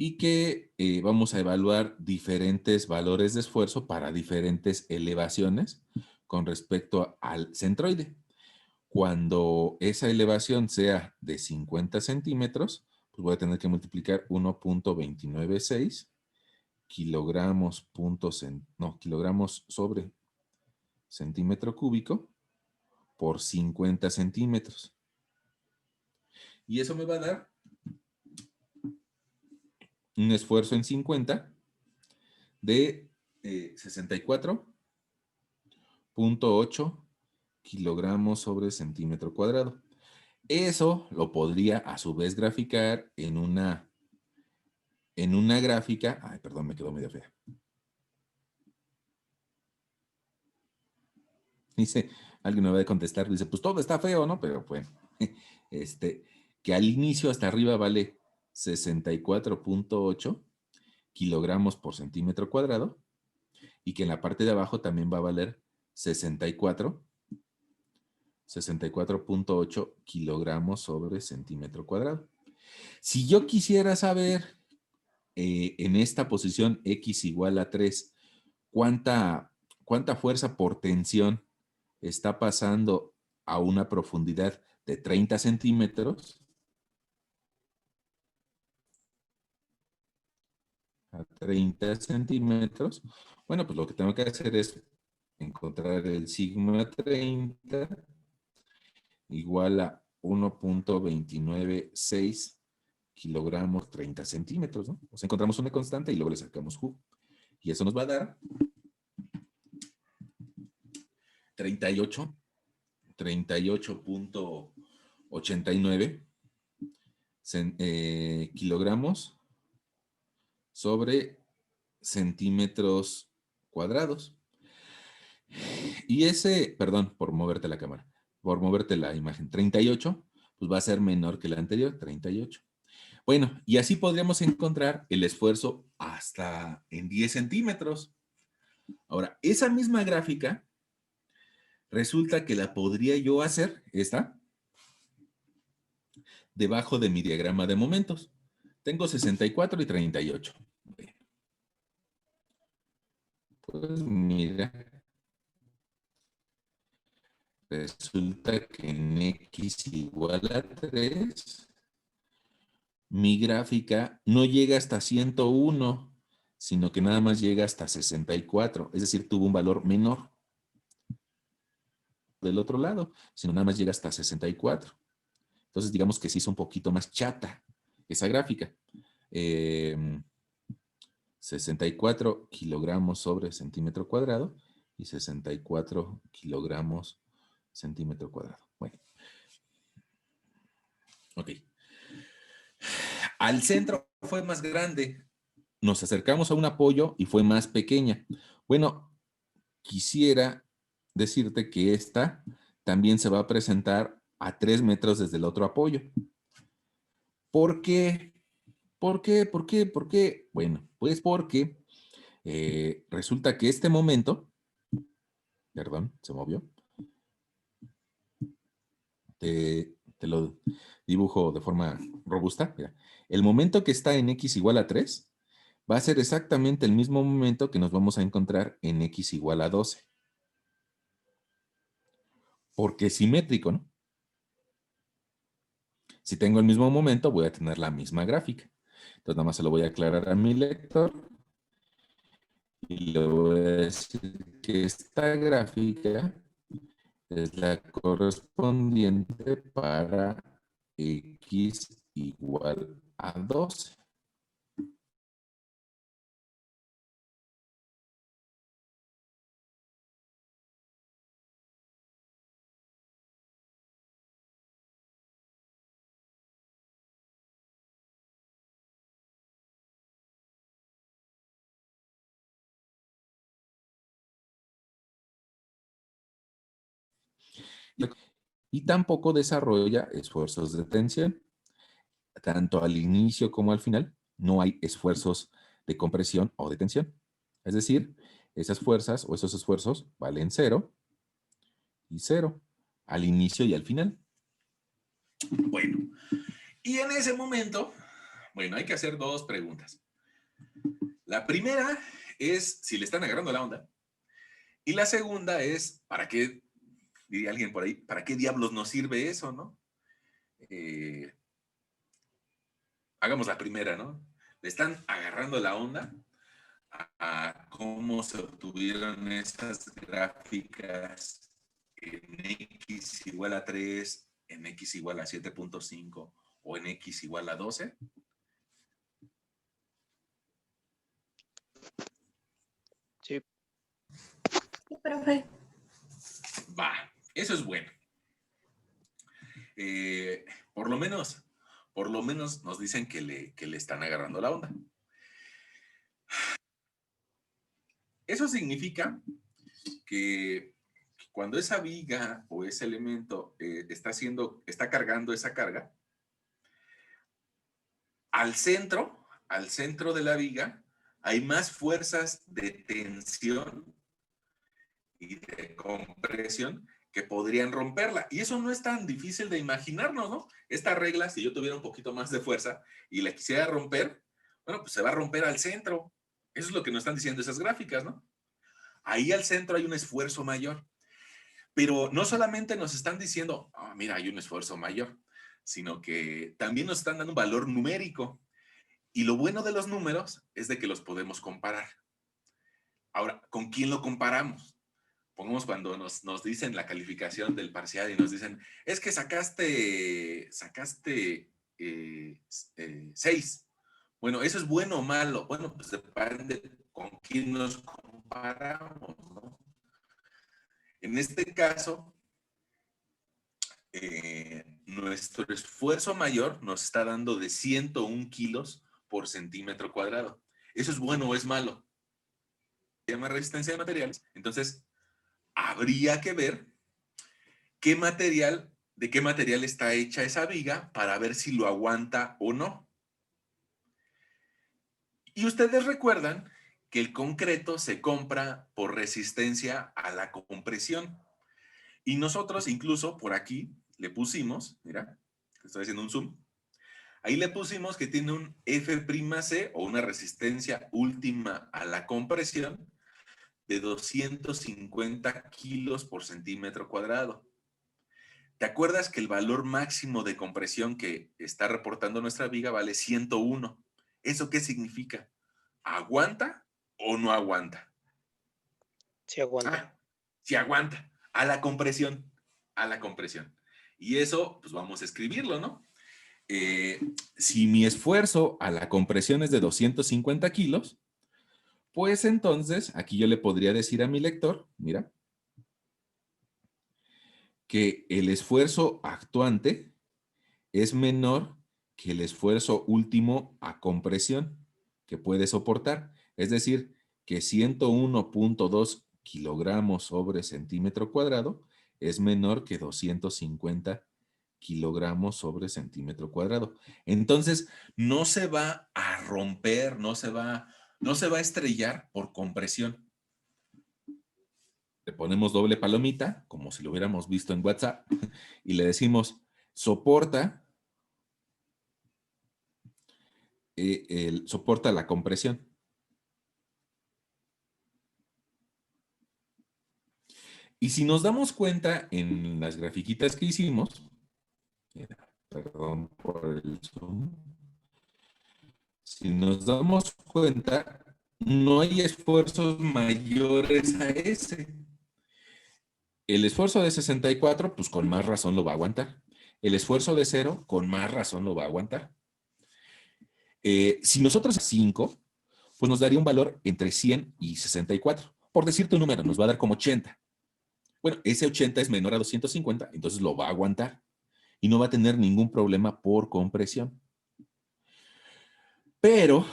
Y que vamos a evaluar diferentes valores de esfuerzo para diferentes elevaciones con respecto al centroide. Cuando esa elevación sea de 50 centímetros, pues voy a tener que multiplicar 1.296 kilogramos, kilogramos sobre centímetro cúbico por 50 centímetros. Y eso me va a dar un esfuerzo en 50 de 64.8 kilogramos sobre centímetro cuadrado. Eso lo podría a su vez graficar en una gráfica. Ay, perdón, me quedó medio fea. Dice, alguien me va a contestar, dice, pues todo está feo, ¿no? Pero bueno, que al inicio hasta arriba vale 64.8 kilogramos por centímetro cuadrado y que en la parte de abajo también va a valer 64.8 kilogramos sobre centímetro cuadrado. Si yo quisiera saber en esta posición X igual a 3, cuánta fuerza por tensión está pasando a una profundidad de 30 centímetros, a 30 centímetros, bueno, pues lo que tengo que hacer es encontrar el sigma 30 igual a 1.296 kilogramos 30 centímetros, ¿no? O sea, encontramos una constante y luego le sacamos jugo. Y eso nos va a dar 38.89 kilogramos sobre centímetros cuadrados. Y ese, perdón, por moverte la cámara, por moverte la imagen, 38, pues va a ser menor que la anterior, 38. Bueno, y así podríamos encontrar el esfuerzo hasta en 10 centímetros. Ahora, esa misma gráfica, resulta que la podría yo hacer, esta, debajo de mi diagrama de momentos. Tengo 64 y 38. Pues mira, resulta que en X igual a 3, mi gráfica no llega hasta 101, sino que nada más llega hasta 64. Es decir, tuvo un valor menor del otro lado, sino nada más llega hasta 64. Entonces, digamos que se hizo un poquito más chata esa gráfica. 64 kilogramos sobre centímetro cuadrado y 64 kilogramos centímetro cuadrado. Bueno. Ok. Al centro fue más grande. Nos acercamos a un apoyo y fue más pequeña. Bueno, quisiera decirte que esta también se va a presentar a 3 metros desde el otro apoyo. ¿Por qué? ¿Por qué? ¿Por qué? ¿Por qué? Bueno, pues porque resulta que este momento, perdón, se movió. te lo dibujo de forma robusta. Mira, el momento que está en x igual a 3 va a ser exactamente el mismo momento que nos vamos a encontrar en x igual a 12. Porque es simétrico, ¿no? Si tengo el mismo momento, voy a tener la misma gráfica. Entonces, nada más se lo voy a aclarar a mi lector. Y le voy a decir que esta gráfica es la correspondiente para x igual a 12. Y tampoco desarrolla esfuerzos de tensión. Tanto al inicio como al final, no hay esfuerzos de compresión o de tensión. Es decir, esas fuerzas o esos esfuerzos valen 0 y 0 al inicio y al final. Bueno, y en ese momento, bueno, hay que hacer dos preguntas. La primera es si le están agarrando la onda. Y la segunda es, ¿para qué, diría alguien por ahí, para qué diablos nos sirve eso, no? Hagamos la primera, ¿no? Le están agarrando la onda a cómo se obtuvieron esas gráficas en x igual a 3, en x igual a 7.5 o en x igual a 12. Sí. Sí, profe. Va, eso es bueno. Por lo menos nos dicen que le están agarrando la onda. Eso significa que cuando esa viga o ese elemento está cargando esa carga, al centro de la viga, hay más fuerzas de tensión y de compresión que podrían romperla. Y eso no es tan difícil de imaginarnos, ¿no? Esta regla, si yo tuviera un poquito más de fuerza y la quisiera romper, bueno, pues se va a romper al centro. Eso es lo que nos están diciendo esas gráficas, ¿no? Ahí al centro hay un esfuerzo mayor. Pero no solamente nos están diciendo, oh, mira, hay un esfuerzo mayor, sino que también nos están dando un valor numérico. Y lo bueno de los números es de que los podemos comparar. Ahora, ¿con quién lo comparamos? Pongamos cuando nos dicen la calificación del parcial y nos dicen, es que sacaste 6. Bueno, ¿eso es bueno o malo? Bueno, pues depende con quién nos comparamos, ¿no? En este caso, nuestro esfuerzo mayor nos está dando de 101 kilos por centímetro cuadrado. ¿Eso es bueno o es malo? Se llama resistencia de materiales. Entonces, habría que ver de qué material está hecha esa viga para ver si lo aguanta o no. Y ustedes recuerdan que el concreto se compra por resistencia a la compresión. Y nosotros incluso por aquí le pusimos, mira, estoy haciendo un zoom, ahí le pusimos que tiene un F'C o una resistencia última a la compresión de 250 kilos por centímetro cuadrado. ¿Te acuerdas que el valor máximo de compresión que está reportando nuestra viga vale 101? ¿Eso qué significa? ¿Aguanta o no aguanta? Sí aguanta. Ah, sí aguanta. A la compresión. A la compresión. Y eso, pues vamos a escribirlo, ¿no? Si mi esfuerzo a la compresión es de 250 kilos, pues entonces aquí yo le podría decir a mi lector, mira, que el esfuerzo actuante es menor que el esfuerzo último a compresión que puede soportar. Es decir, que 101.2 kilogramos sobre centímetro cuadrado es menor que 250 kilogramos sobre centímetro cuadrado. Entonces, no se va a romper, no se va a estrellar por compresión. le ponemos doble palomita, como si lo hubiéramos visto en WhatsApp, y le decimos, soporta, soporta la compresión. Y si nos damos cuenta en las grafiquitas que hicimos, perdón por el zoom, si nos damos cuenta, no hay esfuerzos mayores a ese. El esfuerzo de 64, pues con más razón lo va a aguantar. El esfuerzo de 0, con más razón lo va a aguantar. Si nosotros 5, pues nos daría un valor entre 100 y 64. Por decirte un número, nos va a dar como 80. Bueno, ese 80 es menor a 250, entonces lo va a aguantar y no va a tener ningún problema por compresión. Pero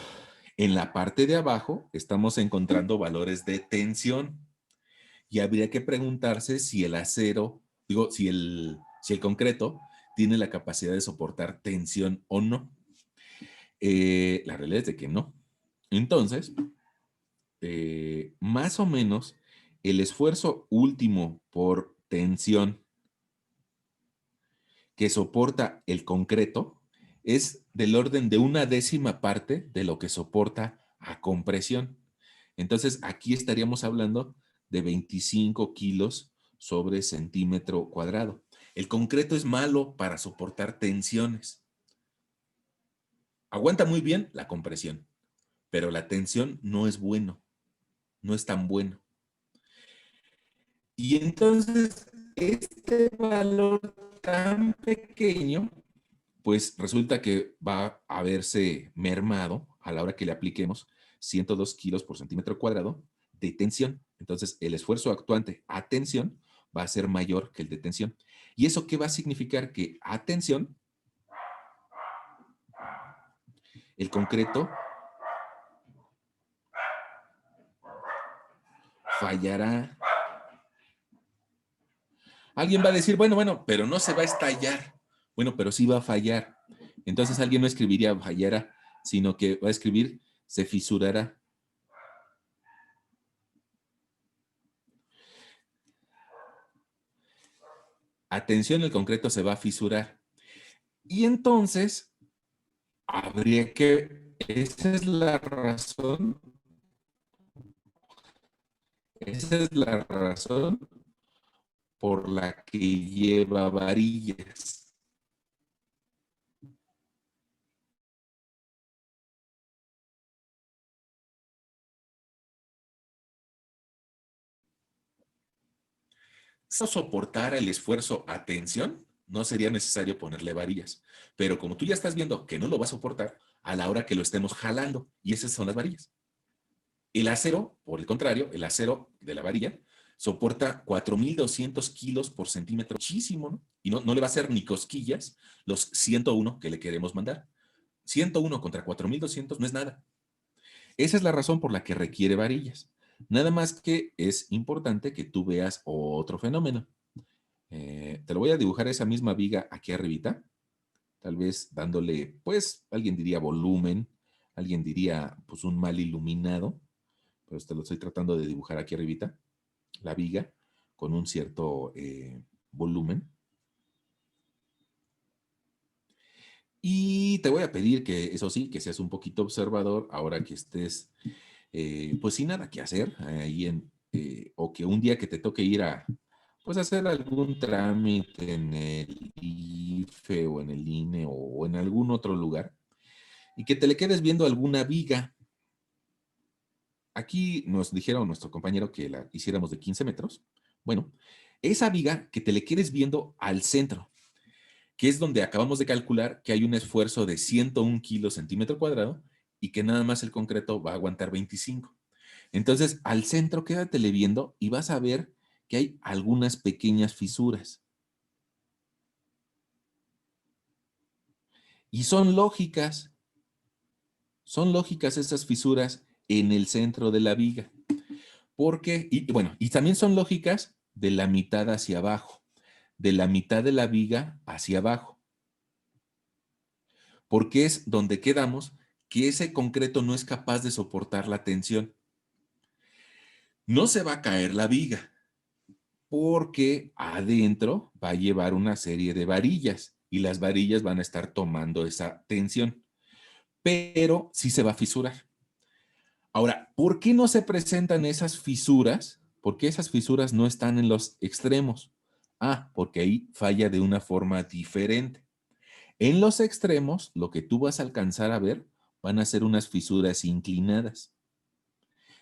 en la parte de abajo estamos encontrando valores de tensión y habría que preguntarse si el acero, digo, si el concreto tiene la capacidad de soportar tensión o no. La realidad es de que no. Entonces, más o menos el esfuerzo último por tensión que soporta el concreto es del orden de 1/10 parte de lo que soporta a compresión. Entonces, aquí estaríamos hablando de 25 kilos sobre centímetro cuadrado. El concreto es malo para soportar tensiones. Aguanta muy bien la compresión, pero la tensión no es bueno, no es tan bueno. Y entonces, este valor tan pequeño, pues resulta que va a verse mermado a la hora que le apliquemos 102 kilos por centímetro cuadrado de tensión. Entonces, el esfuerzo actuante a tensión va a ser mayor que el de tensión. ¿Y eso qué va a significar? Que a tensión, el concreto fallará. Alguien va a decir, bueno, pero no se va a estallar. Bueno, pero sí va a fallar. Entonces alguien no escribiría fallará, sino que va a escribir se fisurará. Atención, el concreto se va a fisurar. Y entonces habría esa es la razón por la que lleva varillas. Si soportara el esfuerzo a tensión, no sería necesario ponerle varillas. Pero como tú ya estás viendo que no lo va a soportar, a la hora que lo estemos jalando, y esas son las varillas. El acero, por el contrario, el acero de la varilla, soporta 4,200 kilos por centímetro, muchísimo, ¿no? Y no le va a hacer ni cosquillas los 101 que le queremos mandar. 101 contra 4,200 no es nada. Esa es la razón por la que requiere varillas. Nada más que es importante que tú veas otro fenómeno. Te lo voy a dibujar esa misma viga aquí arribita, tal vez dándole, pues, alguien diría volumen, alguien diría, pues, un mal iluminado, pero te lo estoy tratando de dibujar aquí arribita, la viga, con un cierto volumen. Y te voy a pedir que, eso sí, que seas un poquito observador ahora que estés, pues, sin nada que hacer, ahí o que un día que te toque ir a, pues, hacer algún trámite en el IFE o en el INE o en algún otro lugar, y que te le quedes viendo alguna viga. Aquí nos dijeron nuestro compañero que la hiciéramos de 15 metros. Bueno, esa viga que te le quedes viendo al centro, que es donde acabamos de calcular que hay un esfuerzo de 101 kilos centímetro cuadrado y que nada más el concreto va a aguantar 25. Entonces, al centro quédatele viendo y vas a ver que hay algunas pequeñas fisuras. Y son lógicas esas fisuras en el centro de la viga. Porque, y bueno, y también son lógicas de la mitad hacia abajo, de la mitad de la viga hacia abajo. Porque es donde quedamos que ese concreto no es capaz de soportar la tensión. No se va a caer la viga, porque adentro va a llevar una serie de varillas y las varillas van a estar tomando esa tensión, pero sí se va a fisurar. Ahora, ¿por qué no se presentan esas fisuras? Porque esas fisuras no están en los extremos. Ah, porque ahí falla de una forma diferente. En los extremos, lo que tú vas a alcanzar a ver van a ser unas fisuras inclinadas.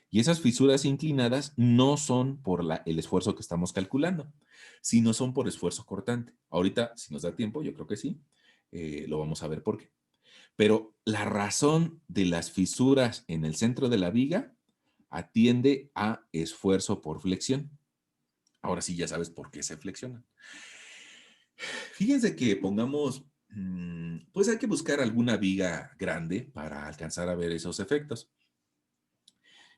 Y esas fisuras inclinadas no son por el esfuerzo que estamos calculando, sino son por esfuerzo cortante. Ahorita, si nos da tiempo, yo creo que sí, lo vamos a ver por qué. Pero la razón de las fisuras en el centro de la viga atiende a esfuerzo por flexión. Ahora sí ya sabes por qué se flexionan. Fíjense que pongamos, pues hay que buscar alguna viga grande para alcanzar a ver esos efectos.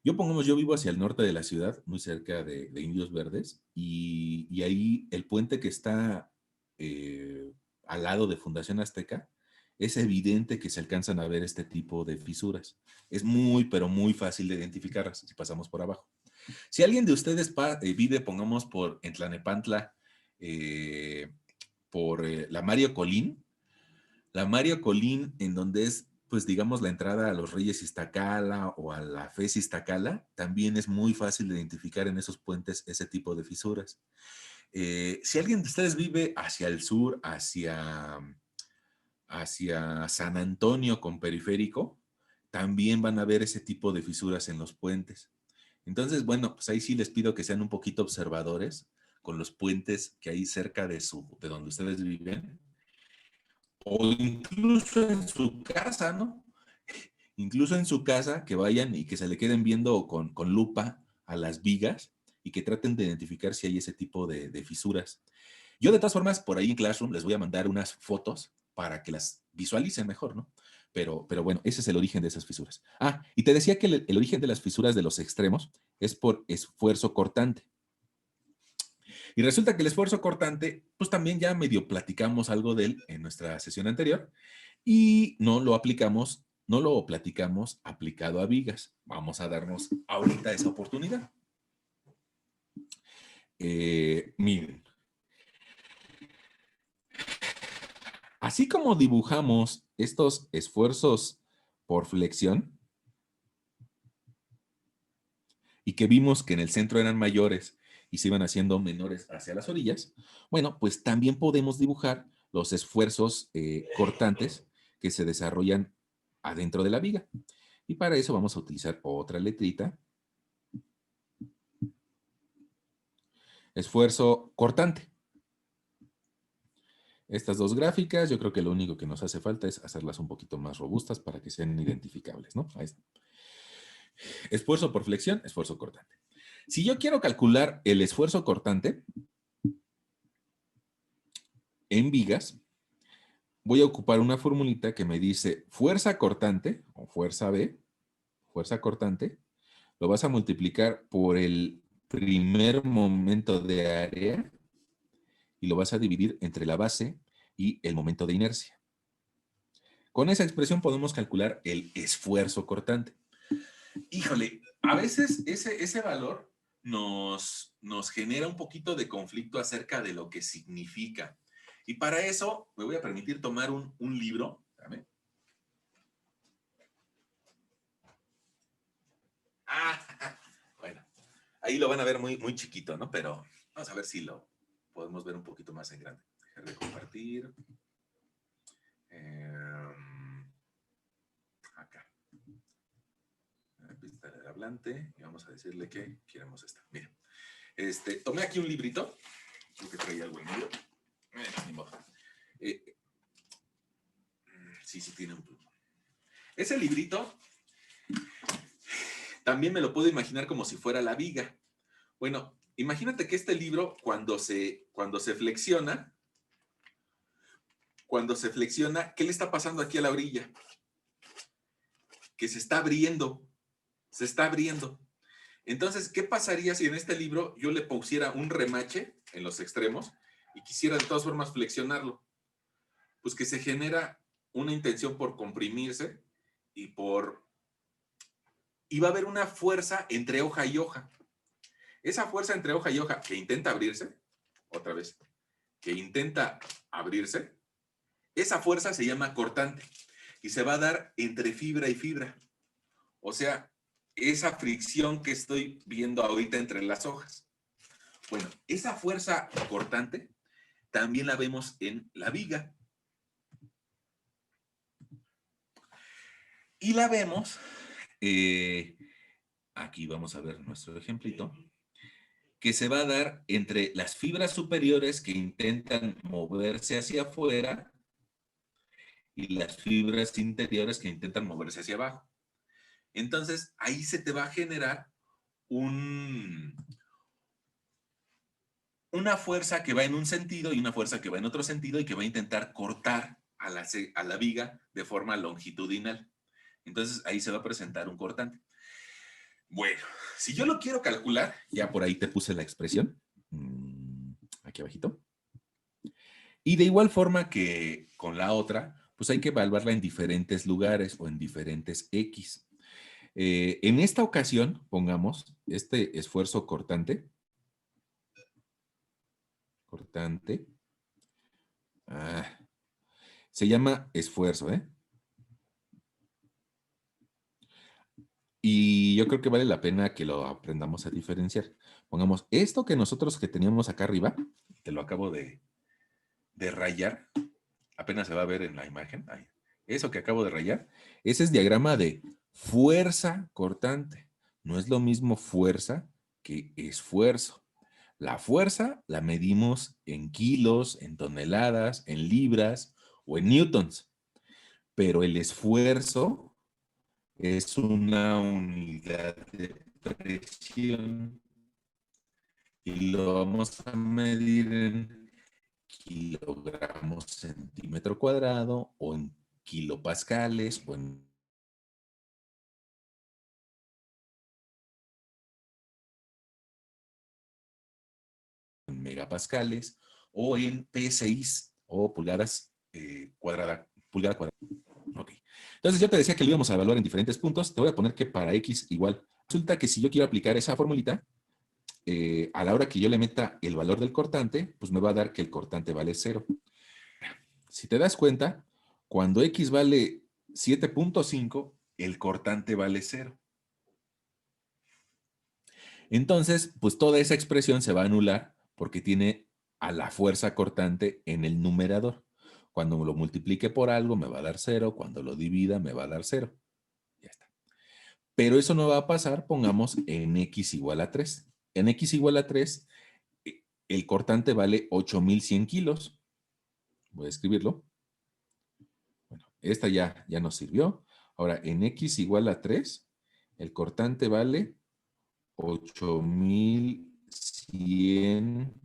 Yo vivo hacia el norte de la ciudad, muy cerca de Indios Verdes, y ahí el puente que está al lado de Fundación Azteca, es evidente que se alcanzan a ver este tipo de fisuras. Es muy, pero muy fácil de identificarlas si pasamos por abajo. Si alguien de ustedes vive, pongamos en Tlanepantla, por la Mario Colín, en donde es, pues digamos, la entrada a los Reyes Iztacala o a la FES Iztacala, también es muy fácil de identificar en esos puentes ese tipo de fisuras. Si alguien de ustedes vive hacia el sur, hacia San Antonio con periférico, también van a ver ese tipo de fisuras en los puentes. Entonces, bueno, pues ahí sí les pido que sean un poquito observadores con los puentes que hay cerca de donde ustedes viven, o incluso en su casa, ¿no? Incluso en su casa, que vayan y que se le queden viendo con lupa a las vigas y que traten de identificar si hay ese tipo de fisuras. Yo, de todas formas, por ahí en Classroom les voy a mandar unas fotos para que las visualicen mejor, ¿no? Pero bueno, ese es el origen de esas fisuras. Ah, y te decía que el origen de las fisuras de los extremos es por esfuerzo cortante. Y resulta que el esfuerzo cortante, pues también ya medio platicamos algo de él en nuestra sesión anterior y no lo platicamos aplicado a vigas. Vamos a darnos ahorita esa oportunidad. Miren, así como dibujamos estos esfuerzos por flexión y que vimos que en el centro eran mayores y se iban haciendo menores hacia las orillas, bueno, pues también podemos dibujar los esfuerzos cortantes que se desarrollan adentro de la viga. Y para eso vamos a utilizar otra letrita. Esfuerzo cortante. Estas dos gráficas, yo creo que lo único que nos hace falta es hacerlas un poquito más robustas para que sean identificables, ¿no? Ahí está. Esfuerzo por flexión, esfuerzo cortante. Si yo quiero calcular el esfuerzo cortante en vigas, voy a ocupar una formulita que me dice fuerza cortante, o fuerza B, fuerza cortante, lo vas a multiplicar por el primer momento de área y lo vas a dividir entre la base y el momento de inercia. Con esa expresión podemos calcular el esfuerzo cortante. Híjole, a veces ese valor nos genera un poquito de conflicto acerca de lo que significa. Y para eso me voy a permitir tomar un libro. Espérame. Bueno, ahí lo van a ver muy, muy chiquito, ¿no? Pero vamos a ver si lo podemos ver un poquito más en grande. Dejar de compartir. Acá. Pista del hablante. Y vamos a decirle que queremos esta. Miren. Tomé aquí un librito. Creo que traía algo en medio. Ni modo. Sí, tiene un... Ese librito también me lo puedo imaginar como si fuera la viga. Bueno, imagínate que este libro, cuando se flexiona, ¿qué le está pasando aquí a la orilla? Que se está abriendo. Se está abriendo. Entonces, ¿qué pasaría si en este libro yo le pusiera un remache en los extremos y quisiera de todas formas flexionarlo? Pues que se genera una intención por comprimirse y va a haber una fuerza entre hoja y hoja. Esa fuerza entre hoja y hoja que intenta abrirse, otra vez, que intenta abrirse, esa fuerza se llama cortante y se va a dar entre fibra y fibra. O sea, esa fricción que estoy viendo ahorita entre las hojas. Bueno, esa fuerza cortante también la vemos en la viga. Y la vemos, aquí vamos a ver nuestro ejemplito, que se va a dar entre las fibras superiores que intentan moverse hacia afuera y las fibras interiores que intentan moverse hacia abajo. Entonces, ahí se te va a generar una fuerza que va en un sentido y una fuerza que va en otro sentido y que va a intentar cortar a la viga de forma longitudinal. Entonces, ahí se va a presentar un cortante. Bueno, si yo lo quiero calcular, ya por ahí te puse la expresión, aquí abajito. Y de igual forma que con la otra, pues hay que evaluarla en diferentes lugares o en diferentes X. En esta ocasión, pongamos este esfuerzo cortante. Se llama esfuerzo, ¿eh? Y yo creo que vale la pena que lo aprendamos a diferenciar. Pongamos esto que nosotros que teníamos acá arriba, te lo acabo de rayar, apenas se va a ver en la imagen, ahí. Eso que acabo de rayar, ese es diagrama de fuerza cortante. No es lo mismo fuerza que esfuerzo. La fuerza la medimos en kilos, en toneladas, en libras o en newtons, pero el esfuerzo es una unidad de presión y lo vamos a medir en kilogramos centímetro cuadrado o en kilopascales o en megapascales o en PSIs o pulgada cuadrada. Ok. Entonces yo te decía que lo íbamos a evaluar en diferentes puntos. Te voy a poner que para X igual. Resulta que si yo quiero aplicar esa formulita, a la hora que yo le meta el valor del cortante, pues me va a dar que el cortante vale 0. Si te das cuenta, cuando X vale 7.5, el cortante vale 0. Entonces, pues toda esa expresión se va a anular porque tiene a la fuerza cortante en el numerador. Cuando lo multiplique por algo me va a dar 0, cuando lo divida me va a dar 0. Ya está. Pero eso no va a pasar, pongamos en X igual a 3. En X igual a 3, el cortante vale 8,100 kilos. Voy a escribirlo. Bueno, esta ya nos sirvió. Ahora, en X igual a 3, el cortante vale 8,100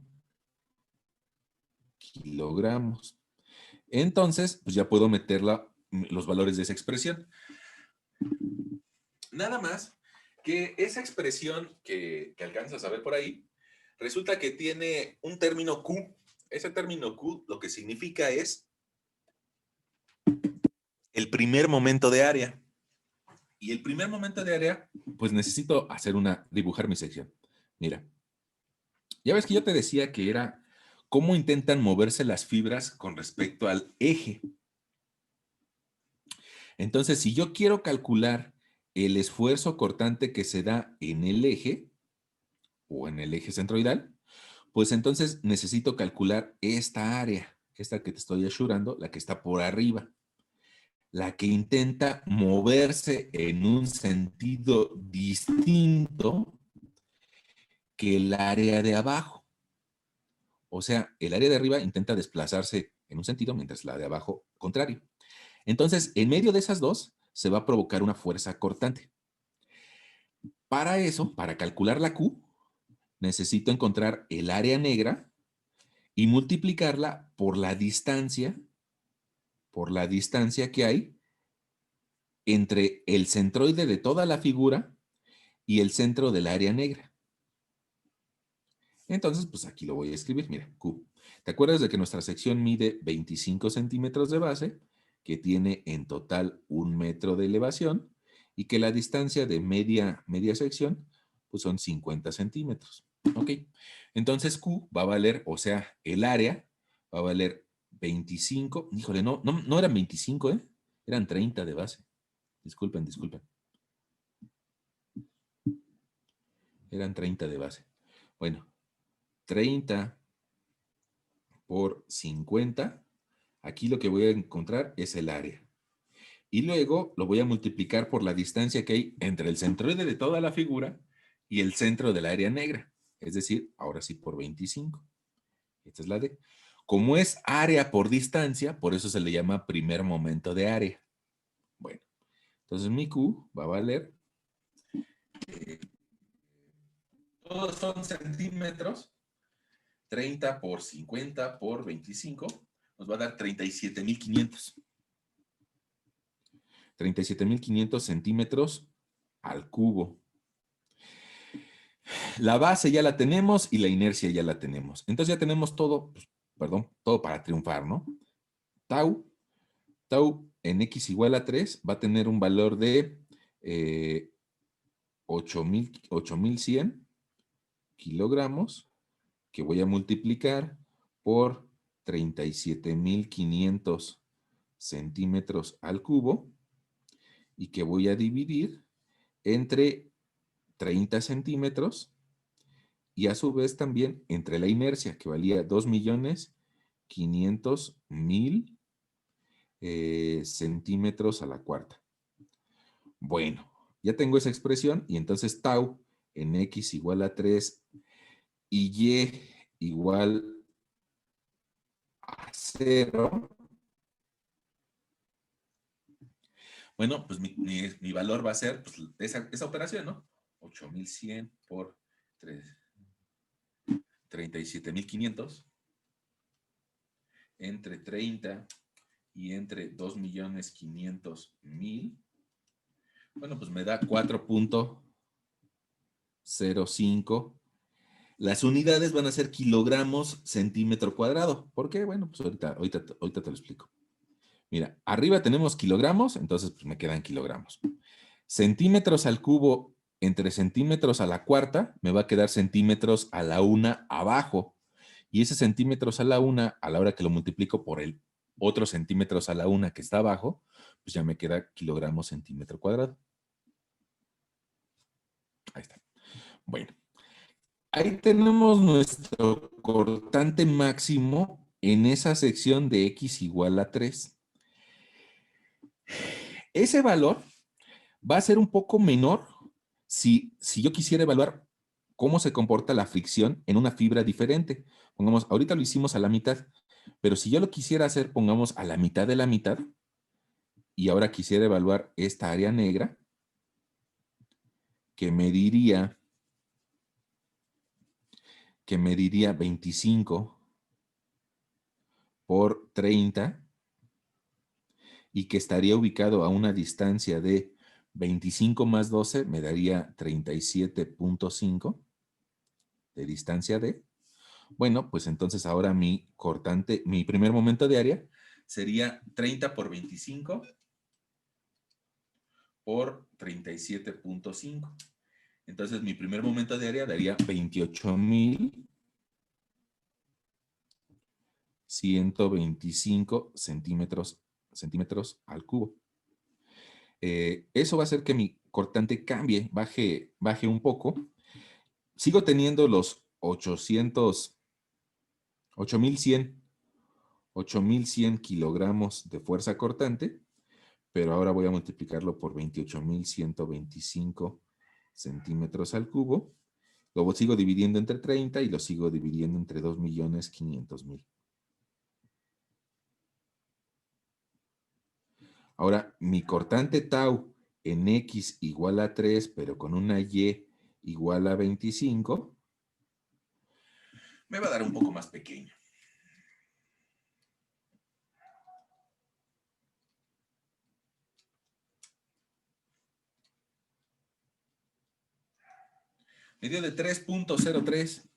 kilogramos. Entonces, pues ya puedo meter los valores de esa expresión. Nada más que esa expresión que alcanzas a ver por ahí, resulta que tiene un término Q. Ese término Q lo que significa es el primer momento de área. Y el primer momento de área, pues necesito dibujar mi sección. Mira, ya ves que yo te decía que era cómo intentan moverse las fibras con respecto al eje. Entonces, si yo quiero calcular el esfuerzo cortante que se da en el eje o en el eje centroidal, pues entonces necesito calcular esta área, esta que te estoy asurando, la que está por arriba, la que intenta moverse en un sentido distinto que el área de abajo. O sea, el área de arriba intenta desplazarse en un sentido, mientras la de abajo contrario. Entonces, en medio de esas dos, se va a provocar una fuerza cortante. Para eso, para calcular la Q, necesito encontrar el área negra y multiplicarla por la distancia que hay entre el centroide de toda la figura y el centro del área negra. Entonces, pues aquí lo voy a escribir, mira, Q. ¿Te acuerdas de que nuestra sección mide 25 centímetros de base, que tiene en total 1 metro de elevación y que la distancia de media sección pues son 50 centímetros? Ok. Entonces Q va a valer, o sea, el área va a valer 25. Híjole, no eran 25, ¿eh? Eran 30 de base. Disculpen. Eran 30 de base. Bueno, 30 por 50. Aquí lo que voy a encontrar es el área. Y luego lo voy a multiplicar por la distancia que hay entre el centroide de toda la figura y el centro del área negra. Es decir, ahora sí por 25. Esta es la D. Como es área por distancia, por eso se le llama primer momento de área. Bueno, entonces mi Q va a valer, todos son centímetros, 30 por 50 por 25, nos va a dar 37,500. 37,500 centímetros al cubo. La base ya la tenemos y la inercia ya la tenemos. Entonces ya tenemos todo, pues, todo para triunfar, ¿no? Tau en x igual a 3 va a tener un valor de 8,100 kilogramos, que voy a multiplicar por 37,500 centímetros al cubo y que voy a dividir entre 30 centímetros y a su vez también entre la inercia, que valía 2,500,000 centímetros a la cuarta. Bueno, ya tengo esa expresión y entonces tau en x igual a 3 y y igual a 0. Bueno, pues mi valor va a ser pues, esa operación, ¿no? 8,100 por 37,500 entre 30 y entre 2,500,000. Bueno, pues me da 4,05. Las unidades van a ser kilogramos centímetro cuadrado. ¿Por qué? Bueno, pues ahorita te lo explico. Mira, arriba tenemos kilogramos, entonces pues me quedan kilogramos. Centímetros al cubo entre centímetros a la cuarta, me va a quedar centímetros a la una abajo. Y ese centímetros a la una, a la hora que lo multiplico por el otro centímetros a la una que está abajo, pues ya me queda kilogramos centímetro cuadrado. Ahí está. Bueno, ahí tenemos nuestro cortante máximo en esa sección de x igual a 3. Ese valor va a ser un poco menor si yo quisiera evaluar cómo se comporta la fricción en una fibra diferente. Pongamos, ahorita lo hicimos a la mitad, pero si yo lo quisiera hacer, pongamos a la mitad de la mitad, y ahora quisiera evaluar esta área negra, que mediría 25 por 30 y que estaría ubicado a una distancia de 25 más 12, me daría 37,5 de distancia D. Bueno, pues entonces ahora mi primer momento de área sería 30 por 25 por 37,5. Entonces mi primer momento de área daría 28,125 centímetros al cubo. Eso va a hacer que mi cortante cambie, baje un poco. Sigo teniendo los 8,100 kilogramos de fuerza cortante, pero ahora voy a multiplicarlo por 28,125 centímetros al cubo. Lo sigo dividiendo entre 30 y lo sigo dividiendo entre 2,500,000. Ahora, mi cortante tau en x igual a 3, pero con una y igual a 25, me va a dar un poco más pequeño. Me dio de 3,03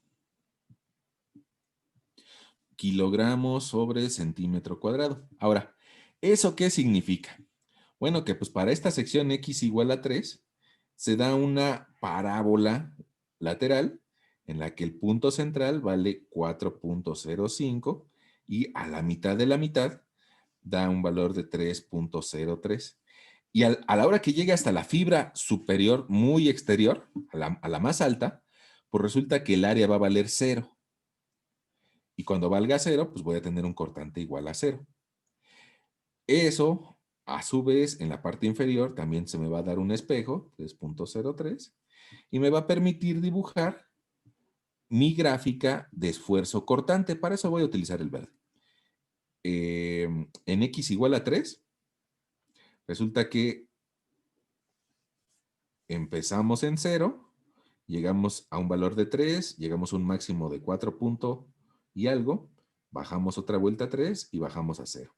kilogramos sobre centímetro cuadrado. Ahora, ¿eso qué significa? Bueno, que pues para esta sección x igual a 3, se da una parábola lateral en la que el punto central vale 4.05 y a la mitad de la mitad da un valor de 3.03. Y a la hora que llegue hasta la fibra superior muy exterior, a la más alta, pues resulta que el área va a valer 0. Y cuando valga 0, pues voy a tener un cortante igual a 0. Eso, a su vez, en la parte inferior también se me va a dar un espejo, 3.03, y me va a permitir dibujar mi gráfica de esfuerzo cortante. Para eso voy a utilizar el verde. En X igual a 3, resulta que empezamos en 0, llegamos a un valor de 3, llegamos a un máximo de 4 punto y algo, bajamos otra vuelta a 3 y bajamos a 0.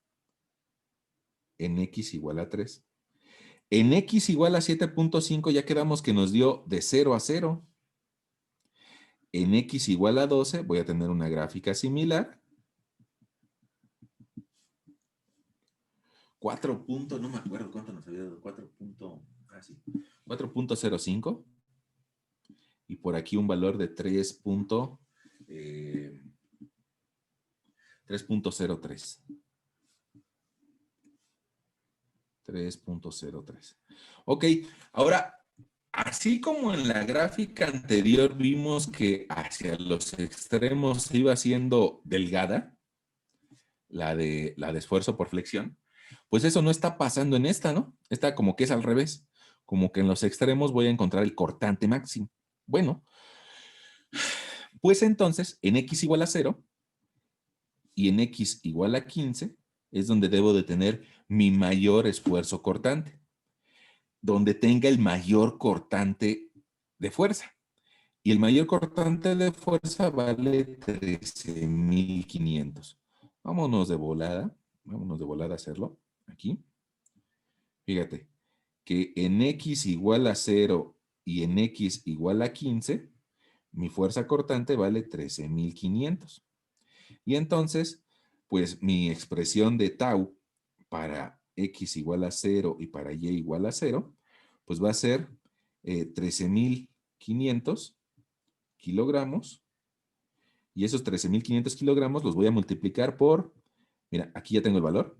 En X igual a 3. En X igual a 7.5 ya quedamos que nos dio de 0 a 0. En X igual a 12 voy a tener una gráfica similar. 4 punto, no me acuerdo cuánto nos había dado, 4.05. Y por aquí un valor de 3.03. Ok, ahora, así como en la gráfica anterior vimos que hacia los extremos se iba haciendo delgada, la de esfuerzo por flexión, pues eso no está pasando en esta, ¿no? Esta como que es al revés, como que en los extremos voy a encontrar el cortante máximo. Bueno, pues entonces en X igual a 0 y en X igual a 15 es donde debo de tener mi mayor esfuerzo cortante, donde tenga el mayor cortante de fuerza. Y el mayor cortante de fuerza vale 13.500. Vámonos de volada a hacerlo aquí. Fíjate que en X igual a 0 y en X igual a 15, mi fuerza cortante vale 13.500. Y entonces, pues mi expresión de tau para X igual a 0 y para Y igual a 0, pues va a ser 13.500 kilogramos. Y esos 13.500 kilogramos los voy a multiplicar por, mira, aquí ya tengo el valor,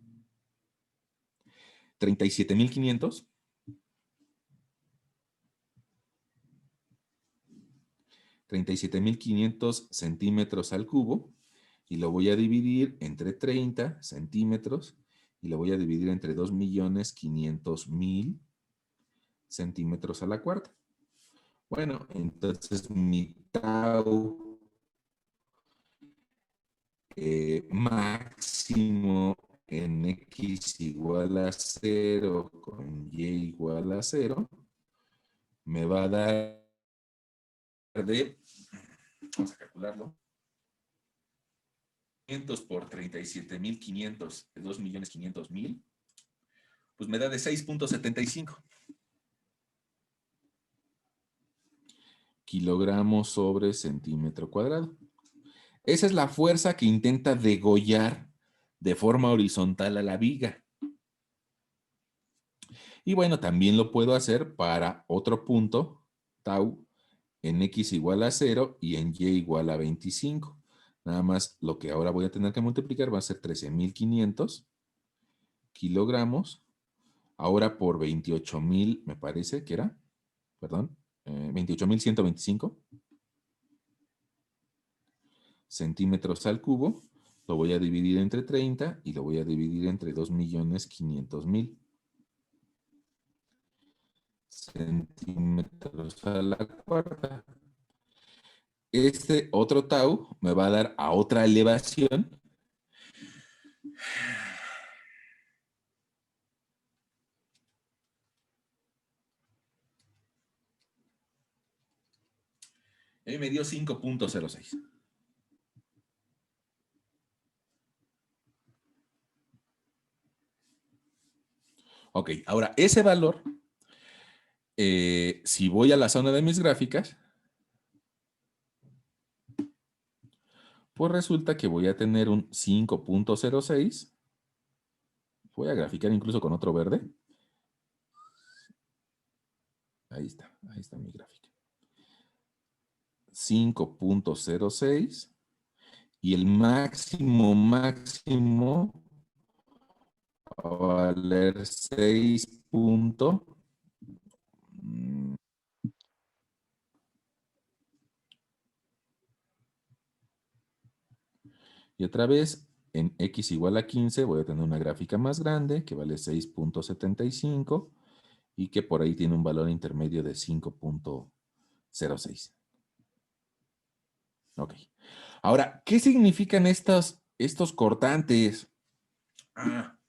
37.500. 37.500 centímetros al cubo y lo voy a dividir entre 30 centímetros y lo voy a dividir entre 2.500.000 centímetros a la cuarta. Bueno, entonces mi tau máximo en X igual a 0 con Y igual a 0 me va a dar de, vamos a calcularlo, 500 por 37.500 de 2.500.000, pues me da de 6.75 kilogramos sobre centímetro cuadrado. Esa es la fuerza que intenta degollar de forma horizontal a la viga. Y bueno, también lo puedo hacer para otro punto, tau, en X igual a 0 y en Y igual a 25. Nada más lo que ahora voy a tener que multiplicar va a ser 13.500 kilogramos. Ahora por 28.000, me parece que era, perdón, 28.125 centímetros al cubo. Lo voy a dividir entre 30 y lo voy a dividir entre 2.500.000 centímetros a la cuarta. Este otro tau me va a dar a otra elevación. Me dio 5.06. Ok, ahora ese valor, si voy a la zona de mis gráficas, pues resulta que voy a tener un 5.06. Voy a graficar incluso con otro verde. Ahí está mi gráfica. 5.06 y el máximo va a valer 6. Y otra vez, en x igual a 15, voy a tener una gráfica más grande que vale 6.75 y que por ahí tiene un valor intermedio de 5.06. Ok. Ahora, ¿qué significan estos cortantes? Ah,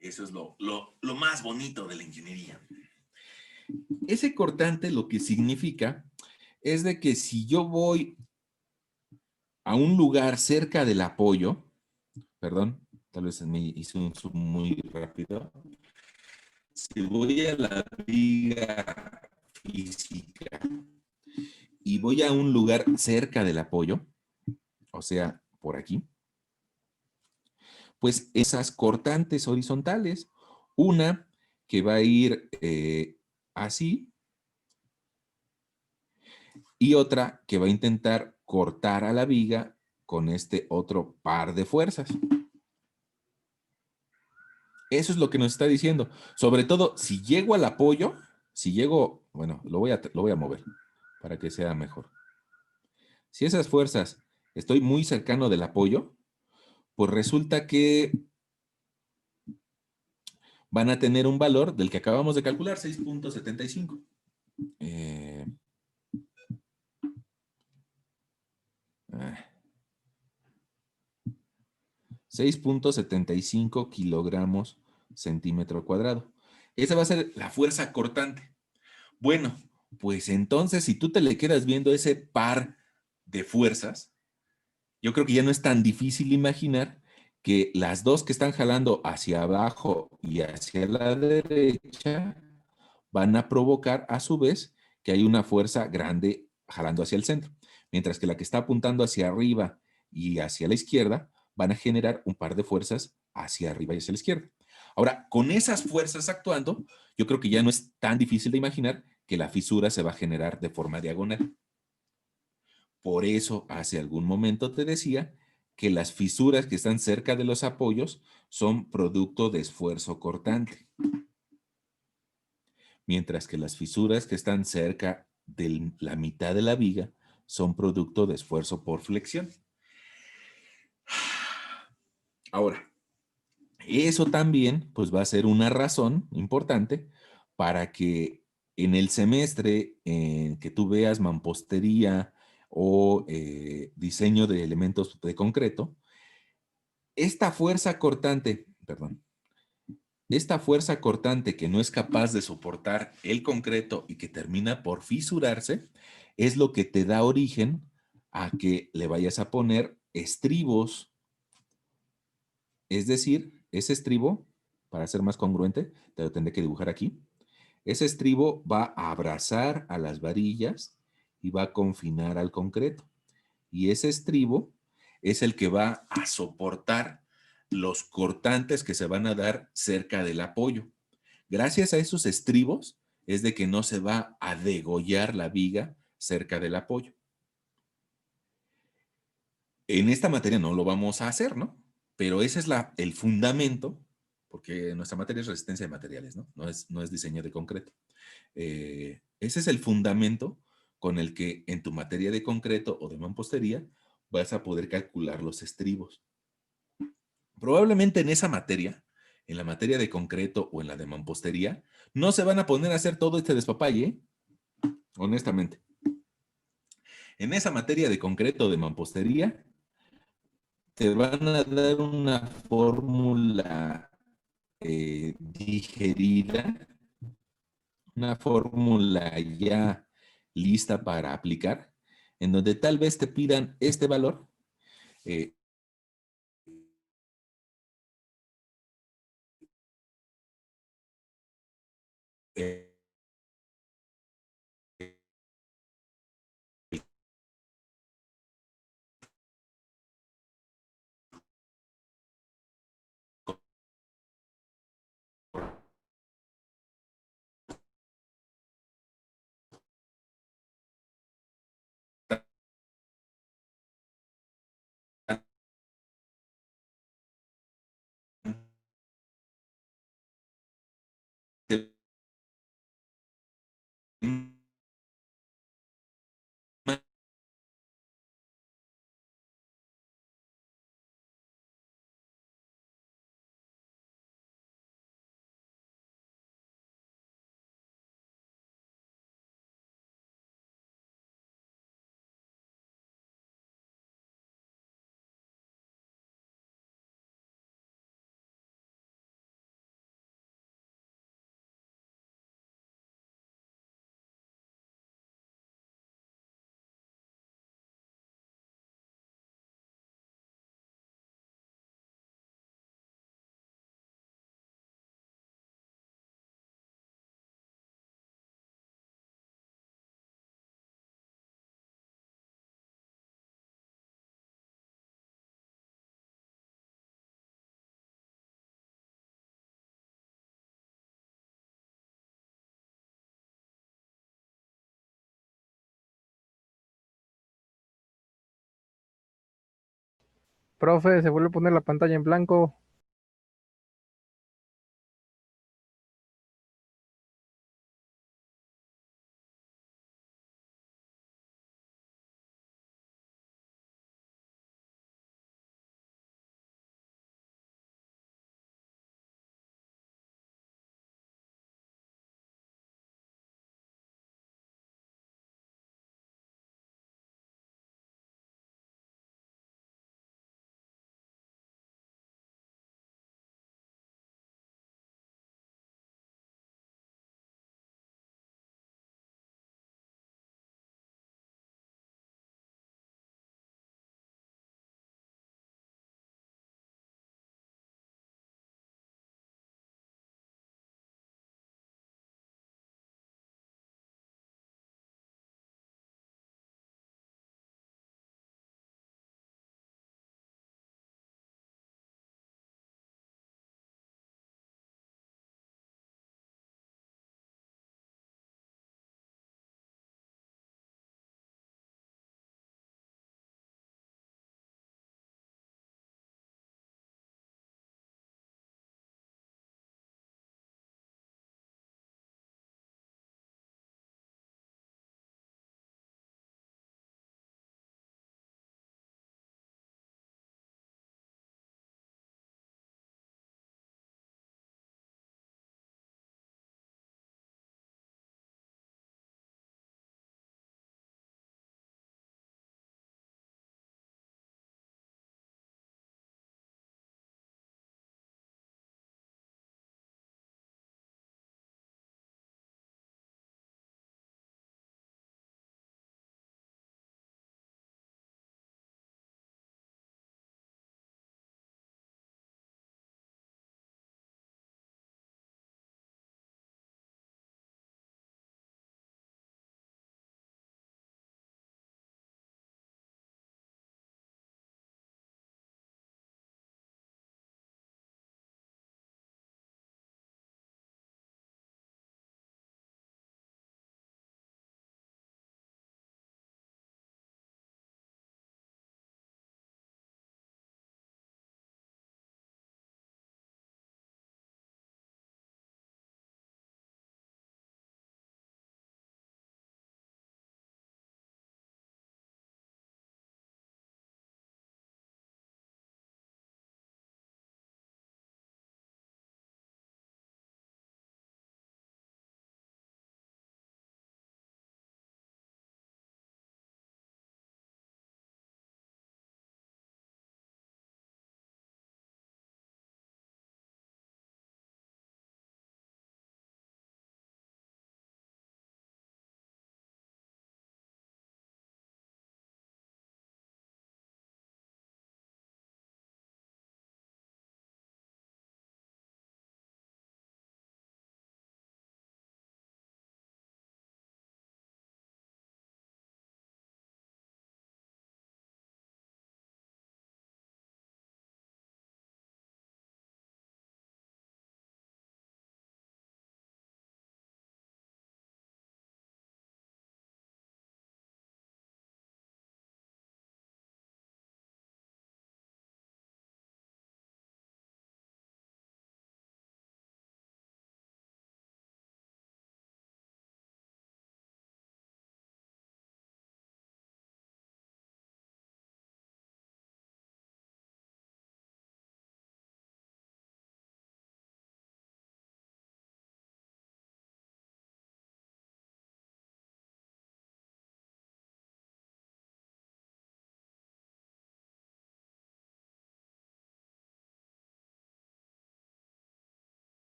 eso es lo más bonito de la ingeniería. Ese cortante lo que significa es de que si yo voy a un lugar cerca del apoyo, perdón, tal vez me hice un zoom muy rápido. Si voy a la viga física y voy a un lugar cerca del apoyo, o sea, por aquí, pues esas cortantes horizontales, una que va a ir así y otra que va a intentar cortar a la viga con este otro par de fuerzas. Eso es lo que nos está diciendo. Sobre todo, si llego al apoyo, si llego, bueno, lo voy a mover para que sea mejor. Si esas fuerzas estoy muy cercano del apoyo, pues resulta que van a tener un valor del que acabamos de calcular, 6.75. 6.75 kilogramos centímetro cuadrado. Esa va a ser la fuerza cortante. Bueno, pues entonces si tú te le quedas viendo ese par de fuerzas, yo creo que ya no es tan difícil imaginar que las dos que están jalando hacia abajo y hacia la derecha van a provocar a su vez que hay una fuerza grande jalando hacia el centro, mientras que la que está apuntando hacia arriba y hacia la izquierda van a generar un par de fuerzas hacia arriba y hacia la izquierda. Ahora, con esas fuerzas actuando, yo creo que ya no es tan difícil de imaginar que la fisura se va a generar de forma diagonal. Por eso, hace algún momento te decía que las fisuras que están cerca de los apoyos son producto de esfuerzo cortante, mientras que las fisuras que están cerca de la mitad de la viga son producto de esfuerzo por flexión. Ahora, eso también pues va a ser una razón importante para que en el semestre en que tú veas mampostería o diseño de elementos de concreto, esta fuerza cortante, perdón, esta fuerza cortante que no es capaz de soportar el concreto y que termina por fisurarse, es lo que te da origen a que le vayas a poner estribos. Es decir, ese estribo, para ser más congruente, te lo tendré que dibujar aquí. Ese estribo va a abrazar a las varillas y va a confinar al concreto. Y ese estribo es el que va a soportar los cortantes que se van a dar cerca del apoyo. Gracias a esos estribos es de que no se va a degollar la viga cerca del apoyo. En esta materia no lo vamos a hacer, ¿no? Pero ese es el fundamento, porque nuestra materia es resistencia de materiales, ¿no? No es diseño de concreto. Ese es el fundamento con el que en tu materia de concreto o de mampostería vas a poder calcular los estribos. Probablemente en esa materia, en la materia de concreto o en la de mampostería, no se van a poner a hacer todo este despapalle, ¿eh? Honestamente. En esa materia de concreto o de mampostería, te van a dar una fórmula digerida, una fórmula ya lista para aplicar, en donde tal vez te pidan este valor. eh, eh, Profe, se vuelve a poner la pantalla en blanco.